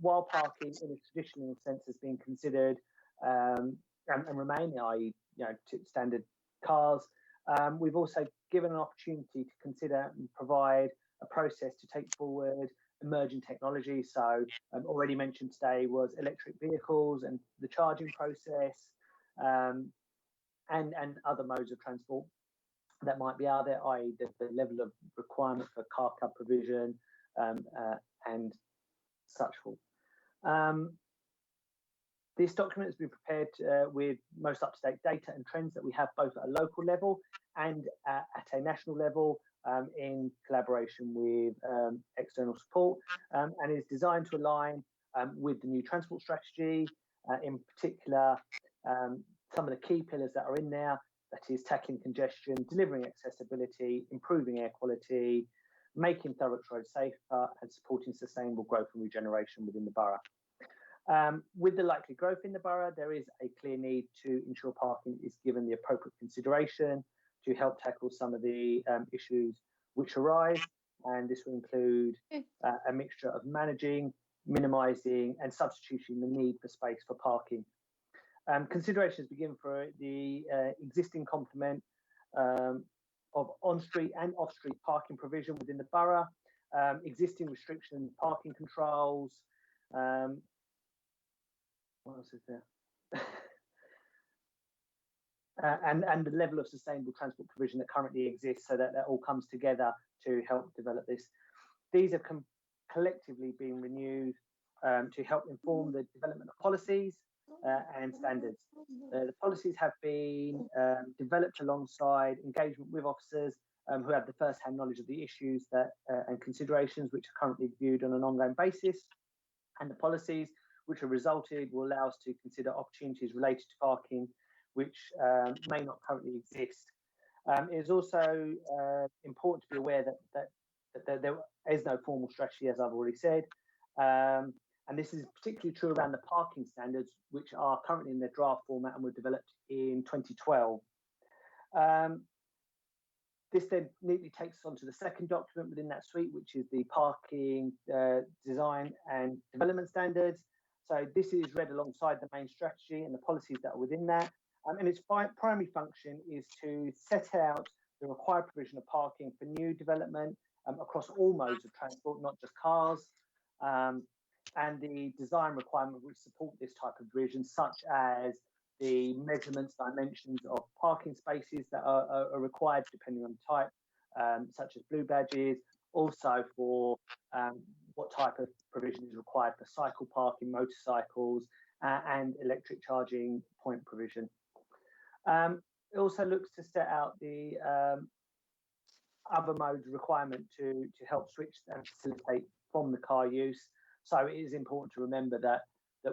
J: While parking in a traditional sense has been considered and remain, i.e., standard cars, we've also given an opportunity to consider and provide a process to take forward emerging technology. So already mentioned today was electric vehicles and the charging process, and other modes of transport that might be out there, i.e. the level of requirement for car club provision and such forth. This document has been prepared with most up-to-date data and trends that we have both at a local level and at a national level in collaboration with external support, and is designed to align with the new transport strategy, in particular some of the key pillars that are in there, that is tackling congestion, delivering accessibility, improving air quality, making Thurrock roads safer and supporting sustainable growth and regeneration within the borough. With the likely growth in the borough, there is a clear need to ensure parking is given the appropriate consideration to help tackle some of the issues which arise, and this will include a mixture of managing, minimising and substituting the need for space for parking. Considerations begin for the existing complement of on-street and off-street parking provision within the borough, existing restrictions, parking controls, what else is there? And the level of sustainable transport provision that currently exists, so that all comes together to help develop this. These have collectively been renewed to help inform the development of policies and standards. The policies have been developed alongside engagement with officers who have the first-hand knowledge of the issues and considerations which are currently viewed on an ongoing basis. And the policies which have resulted will allow us to consider opportunities related to parking which may not currently exist. It is also important to be aware that there is no formal strategy, as I've already said, and And this is particularly true around the parking standards, which are currently in their draft format and were developed in 2012. This then neatly takes us on to the second document within that suite, which is the parking design and development standards. So this is read alongside the main strategy and the policies that are within that. And its primary function is to set out the required provision of parking for new development across all modes of transport, not just cars, and the design requirement which support this type of provision, such as the measurements, dimensions of parking spaces that are required depending on type, such as blue badges, also for what type of provision is required for cycle parking, motorcycles, and electric charging point provision. It also looks to set out the other modes requirement to help switch and facilitate from the car use. So it is important to remember that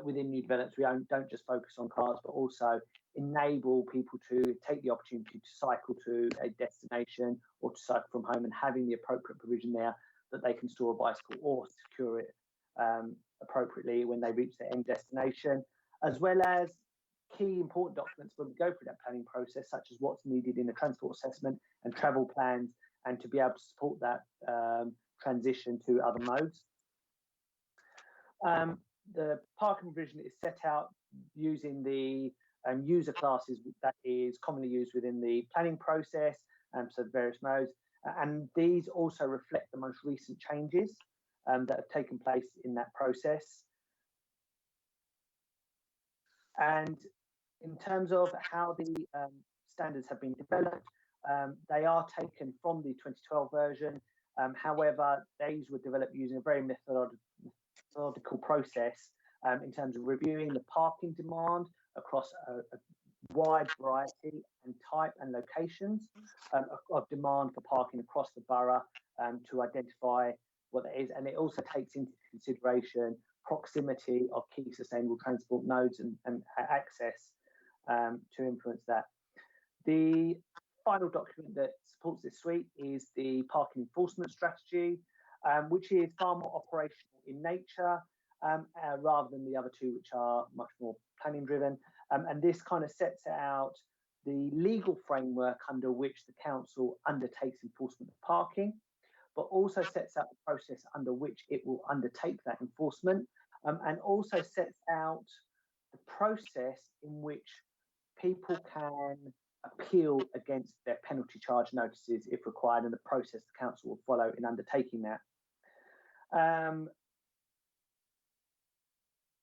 J: within new developments, we don't just focus on cars, but also enable people to take the opportunity to cycle to a destination or to cycle from home, and having the appropriate provision there that they can store a bicycle or secure it appropriately when they reach their end destination, as well as key important documents when we go through that planning process, such as what's needed in the transport assessment and travel plans, and to be able to support that transition to other modes. The parking provision is set out using the user classes that is commonly used within the planning process, so various modes, and these also reflect the most recent changes that have taken place in that process. And in terms of how the standards have been developed, they are taken from the 2012 version. However, these were developed using a very methodical process in terms of reviewing the parking demand across a wide variety and type and locations of demand for parking across the borough to identify what that is. And it also takes into consideration proximity of key sustainable transport nodes and access to influence that. The final document that supports this suite is the parking enforcement strategy, which is far more operational in nature rather than the other two, which are much more planning driven. And this kind of sets out the legal framework under which the council undertakes enforcement of parking, but also sets out the process under which it will undertake that enforcement, and also sets out the process in which people can appeal against their penalty charge notices if required, and the process the council will follow in undertaking that.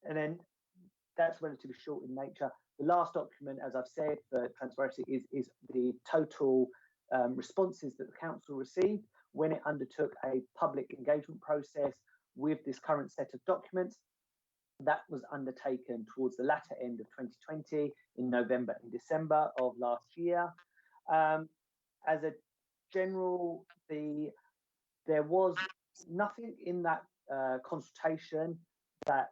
J: And then that's relatively short in nature. The last document, as I've said, for transparency, is the total responses that the council received when it undertook a public engagement process with this current set of documents. That was undertaken towards the latter end of 2020 in November and December of last year. As a general, there was nothing in that consultation that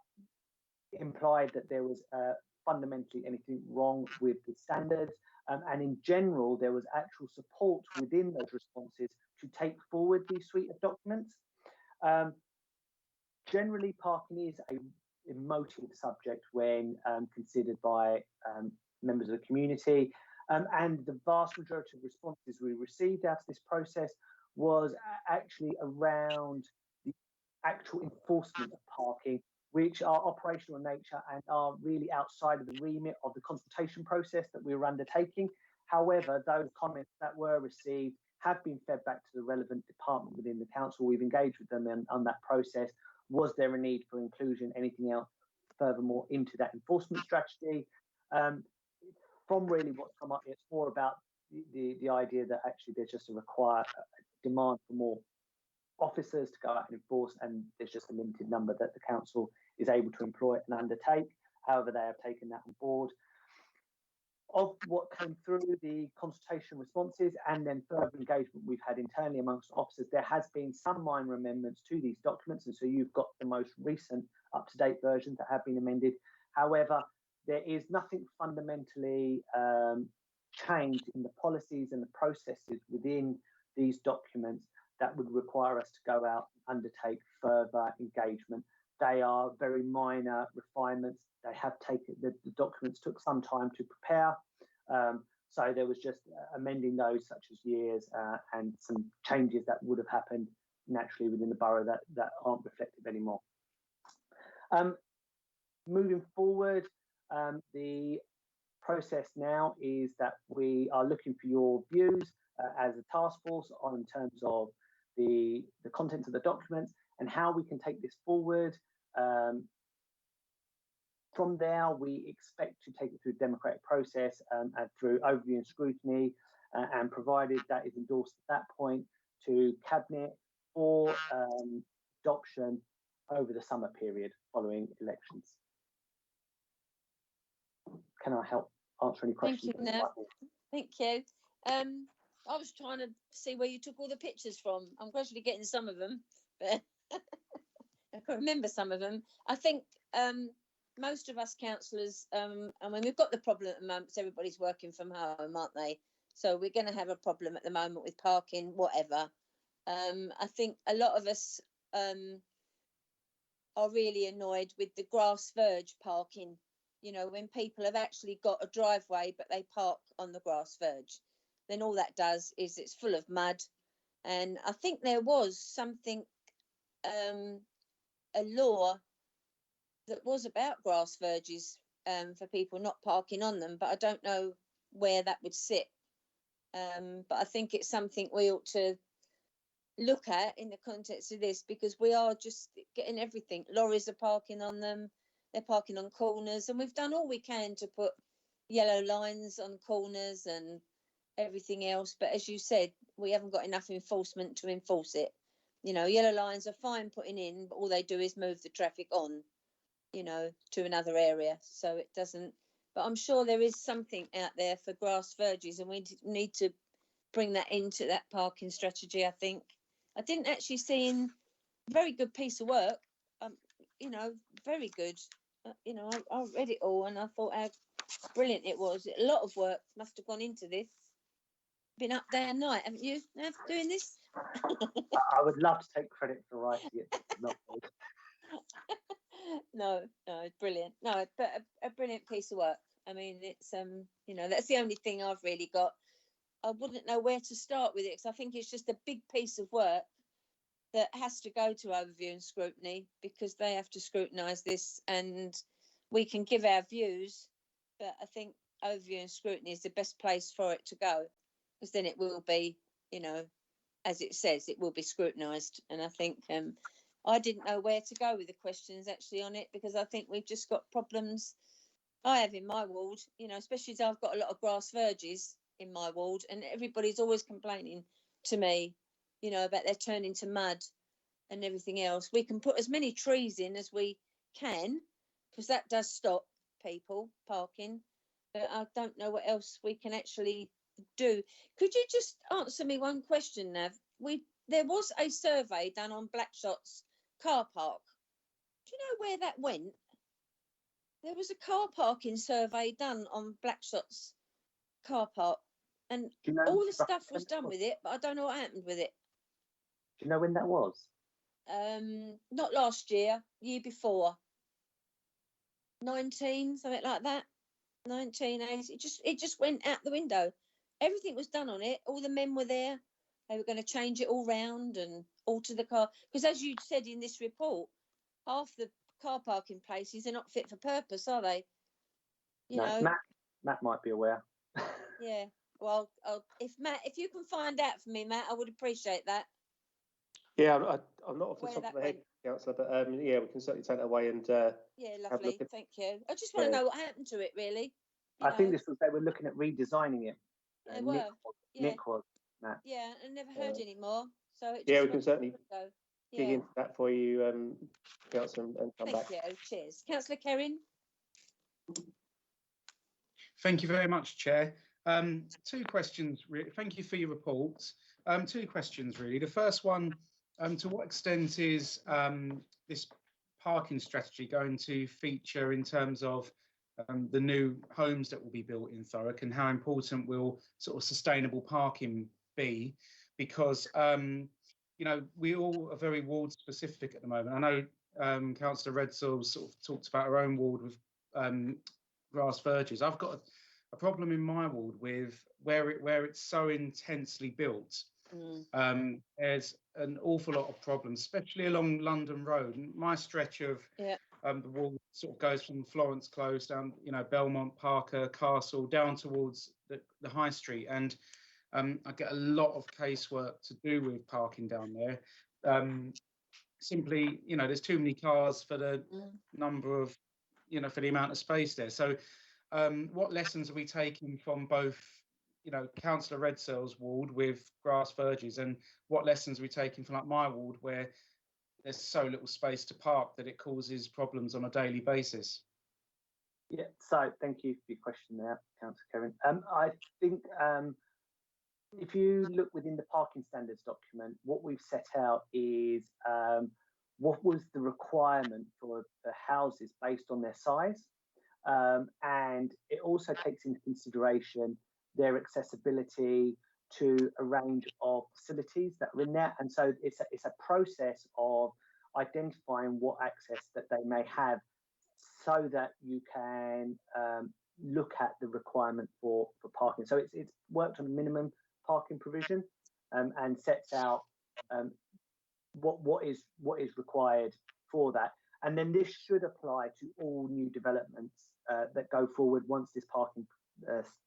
J: implied that there was fundamentally anything wrong with the standards. And in general, there was actual support within those responses to take forward the suite of documents. Generally, parking is a emotive subject when considered by members of the community, and the vast majority of responses we received out of this process was actually around the actual enforcement of parking, which are operational in nature and are really outside of the remit of the consultation process that we were undertaking. However, those comments that were received have been fed back to the relevant department within the council. We've engaged with them on that process. Was there a need for inclusion, anything else furthermore into that enforcement strategy? From really what's come up, it's more about the idea that actually there's just a demand for more officers to go out and enforce, and there's just a limited number that the council is able to employ and undertake. However, they have taken that on board. Of what came through the consultation responses and then further engagement we've had internally amongst officers, there has been some minor amendments to these documents, and so you've got the most recent up-to-date versions that have been amended. However, there is nothing fundamentally changed in the policies and the processes within these documents that would require us to go out and undertake further engagement. They are very minor refinements. They have taken, the documents took some time to prepare. So there was just amending those, such as years and some changes that would have happened naturally within the borough that aren't reflective anymore. Moving forward, the process now is that we are looking for your views as a task force on in terms of the contents of the documents and how we can take this forward. From there, we expect to take it through a democratic process and through overview and scrutiny, and provided that is endorsed at that point to Cabinet for adoption over the summer period following elections. Can I help answer any questions?
A: Thank you, Nev. Thank you. I was trying to see where you took all the pictures from. I'm gradually getting some of them, but I can remember some of them. I think most of us councillors, I mean, we've got the problem at the moment because everybody's working from home, aren't they? So we're going to have a problem at the moment with parking, whatever. I think a lot of us are really annoyed with the grass verge parking. You know, when people have actually got a driveway, but they park on the grass verge, then all that does is it's full of mud. And I think there was something, a law that was about grass verges for people not parking on them, but I don't know where that would sit. But I think it's something we ought to look at in the context of this, because we are just getting everything. Lorries are parking on them, they're parking on corners, and we've done all we can to put yellow lines on corners and everything else. But as you said, we haven't got enough enforcement to enforce it. You know, yellow lines are fine putting in, but all they do is move the traffic on, you know, to another area. So it doesn't, but I'm sure there is something out there for grass verges, and we need to bring that into that parking strategy, I think. I didn't actually see in very good piece of work, you know, very good. You know, I read it all and I thought how brilliant it was. A lot of work must have gone into this. Been up day and night, haven't you, Nav, doing this?
J: I would love to take credit for writing it. Not
A: No, it's brilliant. No, but a brilliant piece of work. I mean, it's you know, that's the only thing I've really got. I wouldn't know where to start with it, because I think it's just a big piece of work that has to go to overview and scrutiny, because they have to scrutinise this, and we can give our views, but I think overview and scrutiny is the best place for it to go, because then it will be, you know, as it says, it will be scrutinised. And I think I didn't know where to go with the questions actually on it, because I think we've just got problems. I have in my ward, you know, especially as I've got a lot of grass verges in my ward, and everybody's always complaining to me, you know, about they're turning to mud and everything else. We can put as many trees in as we can, because that does stop people parking, but I don't know what else we can actually do. Could you just answer me one question, Nav? There was a survey done on Blackshot's car park. Do you know where that went? There was a car parking survey done on Blackshot's car park, and
J: Do you know
A: all the stuff was done with it, but I don't know what happened with it.
J: Do you know when that was?
A: Not last year, year before. 19, something like that. 1980. It just went out the window. Everything was done on it. All the men were there. They were going to change it all round and alter the car, because as you said in this report, half the car parking places are not fit for purpose, are they? You know,
J: Matt might be aware.
A: Yeah. Well, if you can find out for me, Matt, I would appreciate that.
G: Yeah, I'm not off the
A: Where
G: top
A: that
G: of my head, Councillor, but yeah, we can certainly take that away and
A: yeah, lovely. Thank you. I just want to know what happened to it, really.
J: I think this was, they were looking at redesigning it.
A: They were.
J: Nick was, Matt.
A: Yeah, I never heard any more. So it
G: yeah,
A: just
G: we can certainly
A: go.
G: dig into that for you, Councillor, and come back.
A: Thank you. Cheers. Councillor Kerrin.
E: Thank you very much, Chair. Two questions. Thank you for your reports. Two questions, really. The first one, to what extent is this parking strategy going to feature in terms of the new homes that will be built in Thurrock, and how important will sort of sustainable parking be? Because, you know, we all are very ward specific at the moment. I know Councillor Redsall sort of talked about her own ward with grass verges. I've got a problem in my ward with where it's so intensely built. There's an awful lot of problems, especially along London Road. My stretch of the wall sort of goes from Florence Close down, Belmont, Parker, Castle, down towards the High Street, and I get a lot of casework to do with parking down there. Simply, there's too many cars for the number of, for the amount of space there. So, what lessons are we taking from both, Councillor Redsell's ward with grass verges, and what lessons are we taking from like my ward where there's so little space to park that it causes problems on a daily basis?
J: Yeah, so thank you for your question there, Councillor Kevin. I think if you look within the parking standards document, what we've set out is what was the requirement for the houses based on their size. And it also takes into consideration their accessibility to a range of facilities that are in there. And so it's a process of identifying what access that they may have so that you can look at the requirement for parking. So it's worked on minimum parking provision and sets out what is required for that. And then this should apply to all new developments that go forward once this parking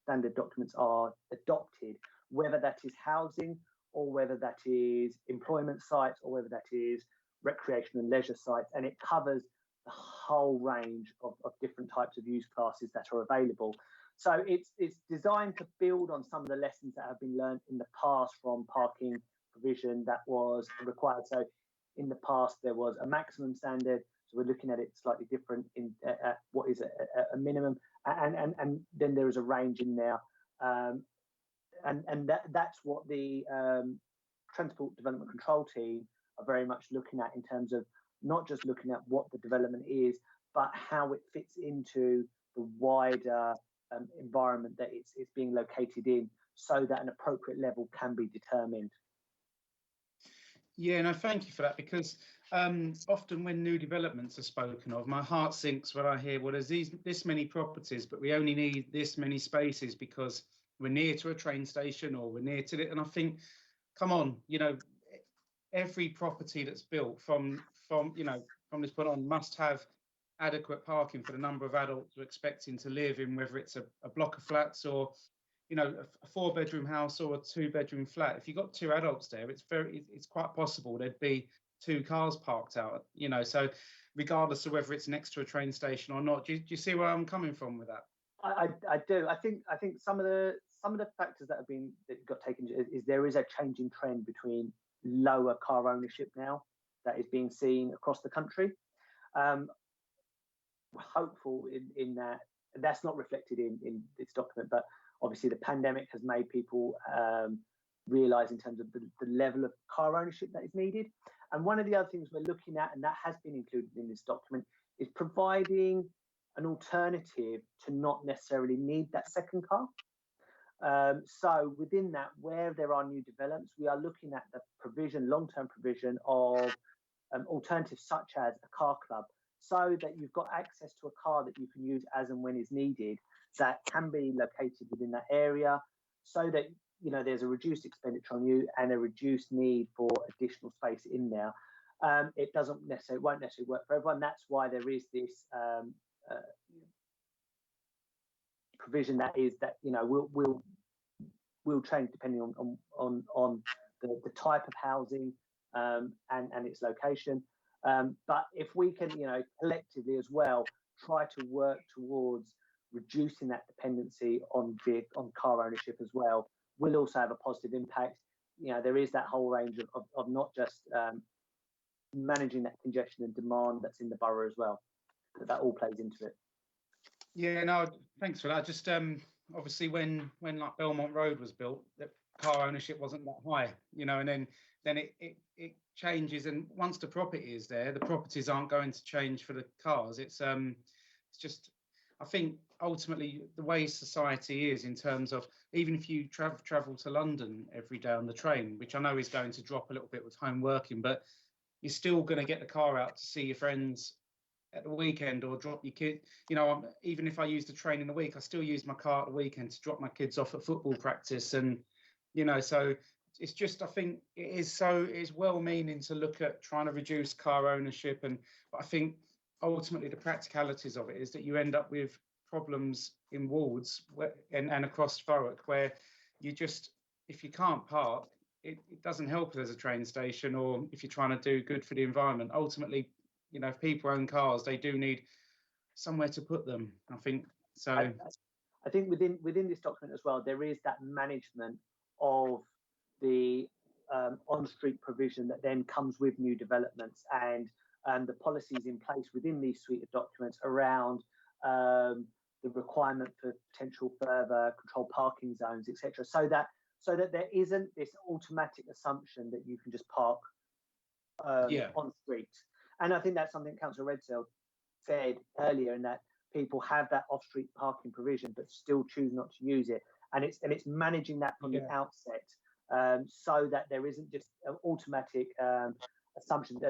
J: standard documents are adopted, whether that is housing or whether that is employment sites or whether that is recreation and leisure sites. And it covers the whole range of different types of use classes that are available. So it's designed to build on some of the lessons that have been learned in the past from parking provision that was required. So in the past, there was a maximum standard. So we're looking at it slightly different in what is a minimum. And then there is a range in there. And that's what the Transport Development Control Team are very much looking at in terms of not just looking at what the development is, but how it fits into the wider environment that it's being located in, so that an appropriate level can be determined.
E: Yeah, no, thank you for that, because often when new developments are spoken of, my heart sinks when I hear, well, there's this many properties, but we only need this many spaces because we're near to a train station or we're near to it. And I think, come on, every property that's built from this point on must have adequate parking for the number of adults we're expecting to live in, whether it's a block of flats or a 4-bedroom house or a 2-bedroom flat. If you've got 2 adults there, it's quite possible there'd be 2 cars parked out, so regardless of whether it's next to a train station or not. Do you see where I'm coming from with that?
J: I do. I think some of the factors that got taken is there is a changing trend between lower car ownership now that is being seen across the country. We're hopeful in that that's not reflected in this document, but obviously the pandemic has made people realise in terms of the level of car ownership that is needed. And one of the other things we're looking at, and that has been included in this document, is providing an alternative to not necessarily need that second car. So within that, where there are new developments, we are looking at the provision, long-term provision of alternatives such as a car club, so that you've got access to a car that you can use as and when is needed, that can be located within that area, so that there's a reduced expenditure on you and a reduced need for additional space in there. It won't necessarily work for everyone. That's why there is this provision that will change depending on the type of housing and its location. But if we can, collectively as well, try to work towards reducing that dependency on car ownership as well, will also have a positive impact. There is that whole range of not just managing that congestion and demand that's in the borough as well. That all plays into it.
E: Yeah, no, thanks for that. Just obviously when like Belmont Road was built, the car ownership wasn't that high, and then it changes, and once the property is there, the properties aren't going to change for the cars. It's just, I think ultimately the way society is, in terms of, even if you travel to London every day on the train, which I know is going to drop a little bit with home working, but you're still going to get the car out to see your friends at the weekend or drop your kid. You know, even if I use the train in the week, I still use my car at the weekend to drop my kids off at football practice. And, you know, so it's just, I think it's well-meaning to look at trying to reduce car ownership. But I think ultimately the practicalities of it is that you end up with problems in wards and across Thurrock where you just, if you can't park, it doesn't help as a train station, or if you're trying to do good for the environment. Ultimately, you know, if people own cars, they do need somewhere to put them, I think. So
J: I think within this document as well, there is that management of the on-street provision that then comes with new developments, and the policies in place within these suite of documents around the requirement for potential further controlled parking zones, etc. So that there isn't this automatic assumption that you can just park on street. And I think that's something Councillor Redsell said earlier, in that people have that off-street parking provision but still choose not to use it, and it's managing that from the outset, so that there isn't just an automatic assumption.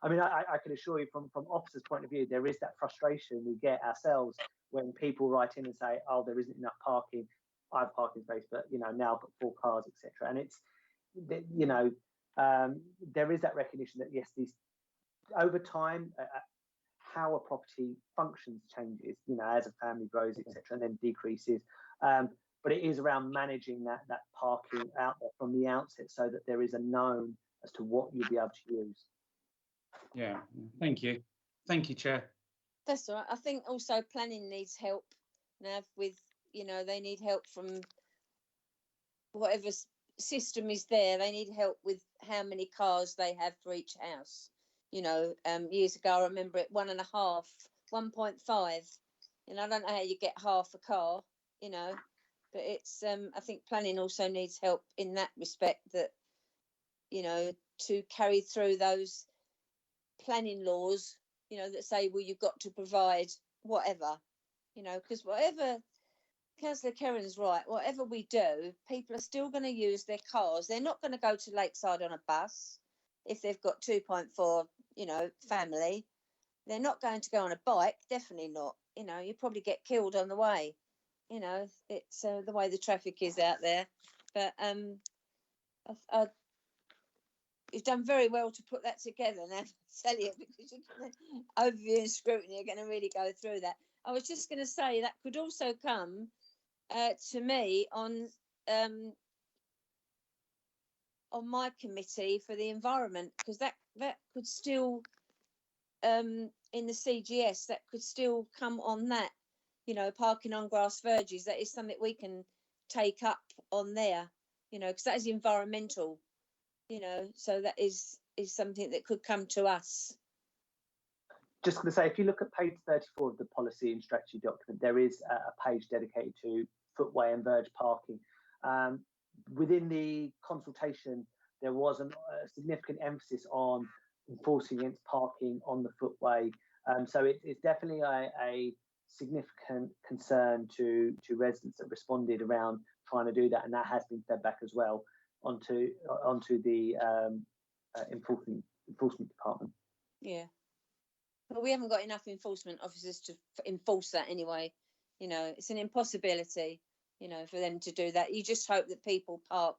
J: I mean, I can assure you from officers' point of view, there is that frustration we get ourselves when people write in and say, oh, there isn't enough parking. I have parking space, but, you know, now I've got 4 cars, etc. And it's, you know, there is that recognition that, yes, these over time, how a property functions changes, you know, as a family grows, etc., and then decreases. But it is around managing that parking out there from the outset, so that there is a known as to what you'll be able to use.
E: Yeah, thank you, Chair.
A: That's all right. I think also planning needs help, Nav, with, you know, they need help from whatever system is there. They need help with how many cars they have for each house. You know, years ago, I remember it 1.5, 1.5. You know, I don't know how you get half a car, you know, but it's, I think planning also needs help in that respect, that, you know, to carry through those planning laws, you know, that say, well, you've got to provide whatever, you know, because whatever, Councillor Kerrin's right, whatever we do, people are still going to use their cars. They're not going to go to Lakeside on a bus if they've got 2.4, you know, family. They're not going to go on a bike, definitely not. You know, you probably get killed on the way. You know, it's the way the traffic is out there. But you've done very well to put that together now, Celia, because overview and scrutiny are going to really go through that. I was just going to say that could also come to me on my committee for the environment, because that could still in the CGS, that could still come on that, you know, parking on grass verges. That is something we can take up on there, you know, because that is environmental, you know, so that is something that could come to us.
J: Just going to say, if you look at page 34 of the policy and strategy document, there is a page dedicated to footway and verge parking. Within the consultation, there was a significant emphasis on enforcing against parking on the footway. So it's definitely a significant concern to residents that responded around trying to do that, and that has been fed back as well onto the enforcement department.
A: Yeah, but we haven't got enough enforcement officers to enforce that anyway. You know, it's an impossibility, you know, for them to do that. You just hope that people park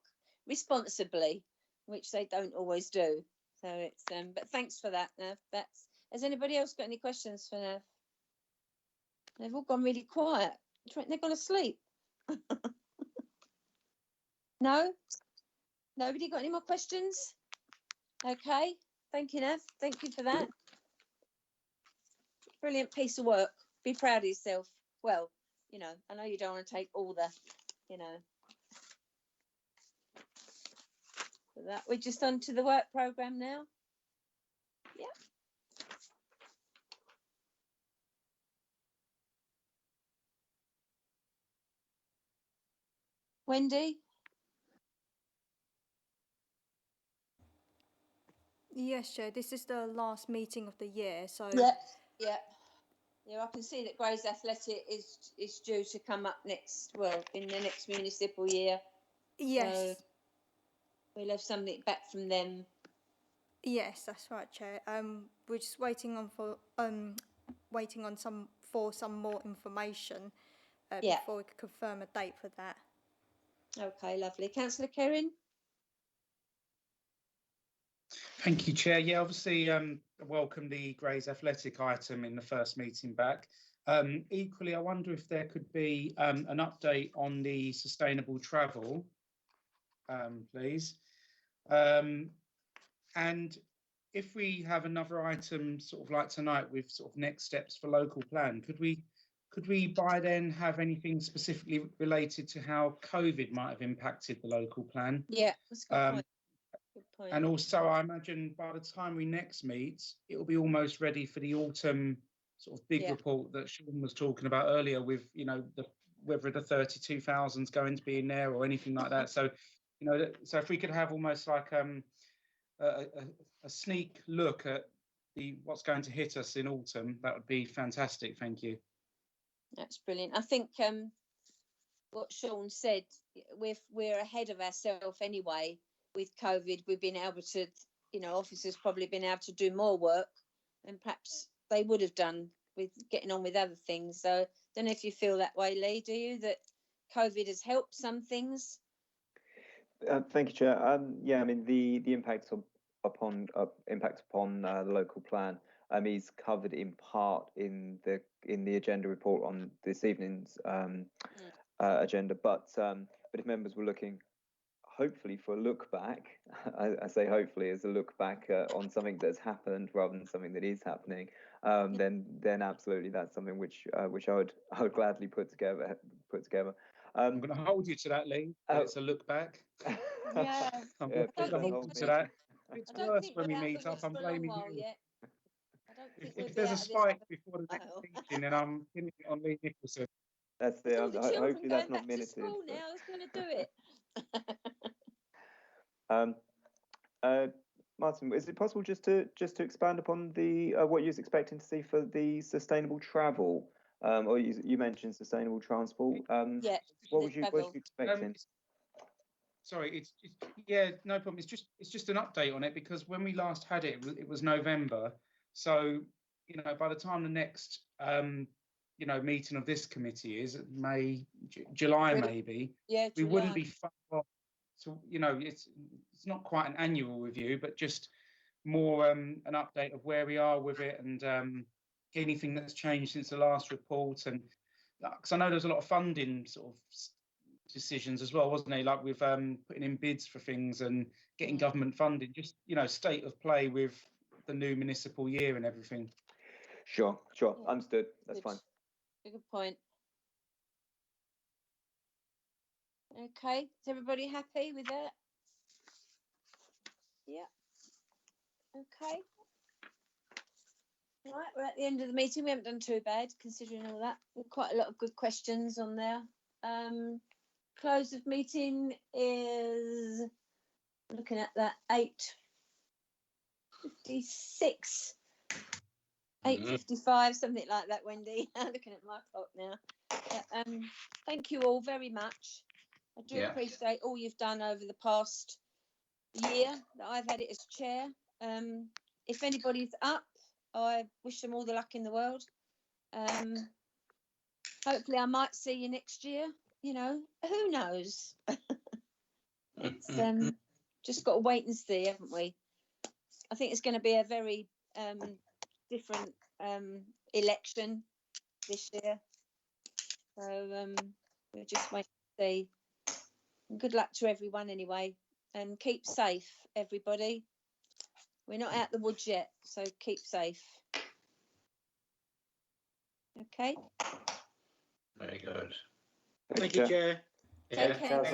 A: responsibly, which they don't always do. So it's but thanks for that, Nav. Has anybody else got any questions for Nav? They've all gone really quiet. They're gone to sleep. No? Nobody got any more questions? Okay. Thank you, Nav. Thank you for that. Brilliant piece of work. Be proud of yourself. Well, you know, I know you don't want to take all the, you know. For that, we're just on to the work programme now. Yeah. Wendy?
B: Yes, Chair, this is the last meeting of the year, so...
A: Yeah, I can see that Grays Athletic is due to come up in the next municipal year.
B: Yes.
A: So we'll have something back from them
B: Yes, that's right, Chair. We're just waiting on some more information
A: Yeah.
B: before we could confirm a date for that.
A: Okay, lovely. Councillor Kerrin?
E: Thank you, Chair. Yeah, obviously, welcome the Grays Athletic item in the first meeting back. Equally, I wonder if there could be an update on the sustainable travel, please. And if we have another item sort of like tonight with sort of next steps for local plan, could we by then have anything specifically related to how COVID might have impacted the local plan?
A: Yeah, that's a good point. Good point.
E: And also, I imagine by the time we next meet, it will be almost ready for the autumn sort of big report that Sean was talking about earlier with, you know, whether the 32,000 is going to be in there or anything like that. So, you know, so if we could have almost like a sneak look at what's going to hit us in autumn, that would be fantastic. Thank you.
A: That's brilliant. I think what Sean said, we're ahead of ourselves anyway. With COVID, we've been able to, you know, officers probably been able to do more work than perhaps they would have done with getting on with other things. So I don't know if you feel that way, Lee, do you, that COVID has helped some things?
C: Thank you, Chair. Yeah, I mean, the impact upon the local plan is covered in part in the agenda report on this evening's agenda. But if members were looking, hopefully, for a look back, I say hopefully as a look back on something that's happened rather than something that is happening, then absolutely that's something which I would gladly put together.
E: I'm going to hold you to that, Lee. It's a look back.
A: Yeah,
E: I'm going to hold you to that. It's worse when we meet up. I'm blaming you. If there's a spike before the next meeting, then I'm pinning it on Lee Nicholson.
C: That's it. Hopefully that's not minuted.
A: Now I was going to do it.
C: Martin, is it possible just to expand upon the what you was expecting to see for the sustainable travel? Or you mentioned sustainable transport.
A: Yeah.
C: What was you expecting?
E: Sorry, yeah, no problem. It's just an update on it, because when we last had it, it was November. So, you know, by the time the next you know, meeting of this committee is May, July maybe.
A: Yeah,
E: we wouldn't be far off. So, you know, it's not quite an annual review, but just more an update of where we are with it, and anything that's changed since the last report. And because I know there's a lot of funding sort of decisions as well, wasn't there? Like with putting in bids for things and getting government funding. Just, you know, state of play with the new municipal year and everything.
C: Sure.
A: Yeah.
C: Understood. That's fine.
A: Good point. Okay, is everybody happy with that? Yeah. Okay. Right, we're at the end of the meeting. We haven't done too bad considering all that. We've quite a lot of good questions on there. Close of meeting is, looking at that, 8:56. 8:55, something like that, Wendy. Looking at my clock now. Thank you all very much. I do appreciate all you've done over the past year that I've had it as chair. If anybody's up, I wish them all the luck in the world. Hopefully I might see you next year. You know, who knows? It's just got to wait and see, haven't we? I think it's going to be a very different election this year, so we'll just wait and see. And good luck to everyone anyway, and keep safe, everybody. We're not out the woods yet, so keep safe. Okay.
F: Very good.
H: Thank you, Chair.
A: Take care.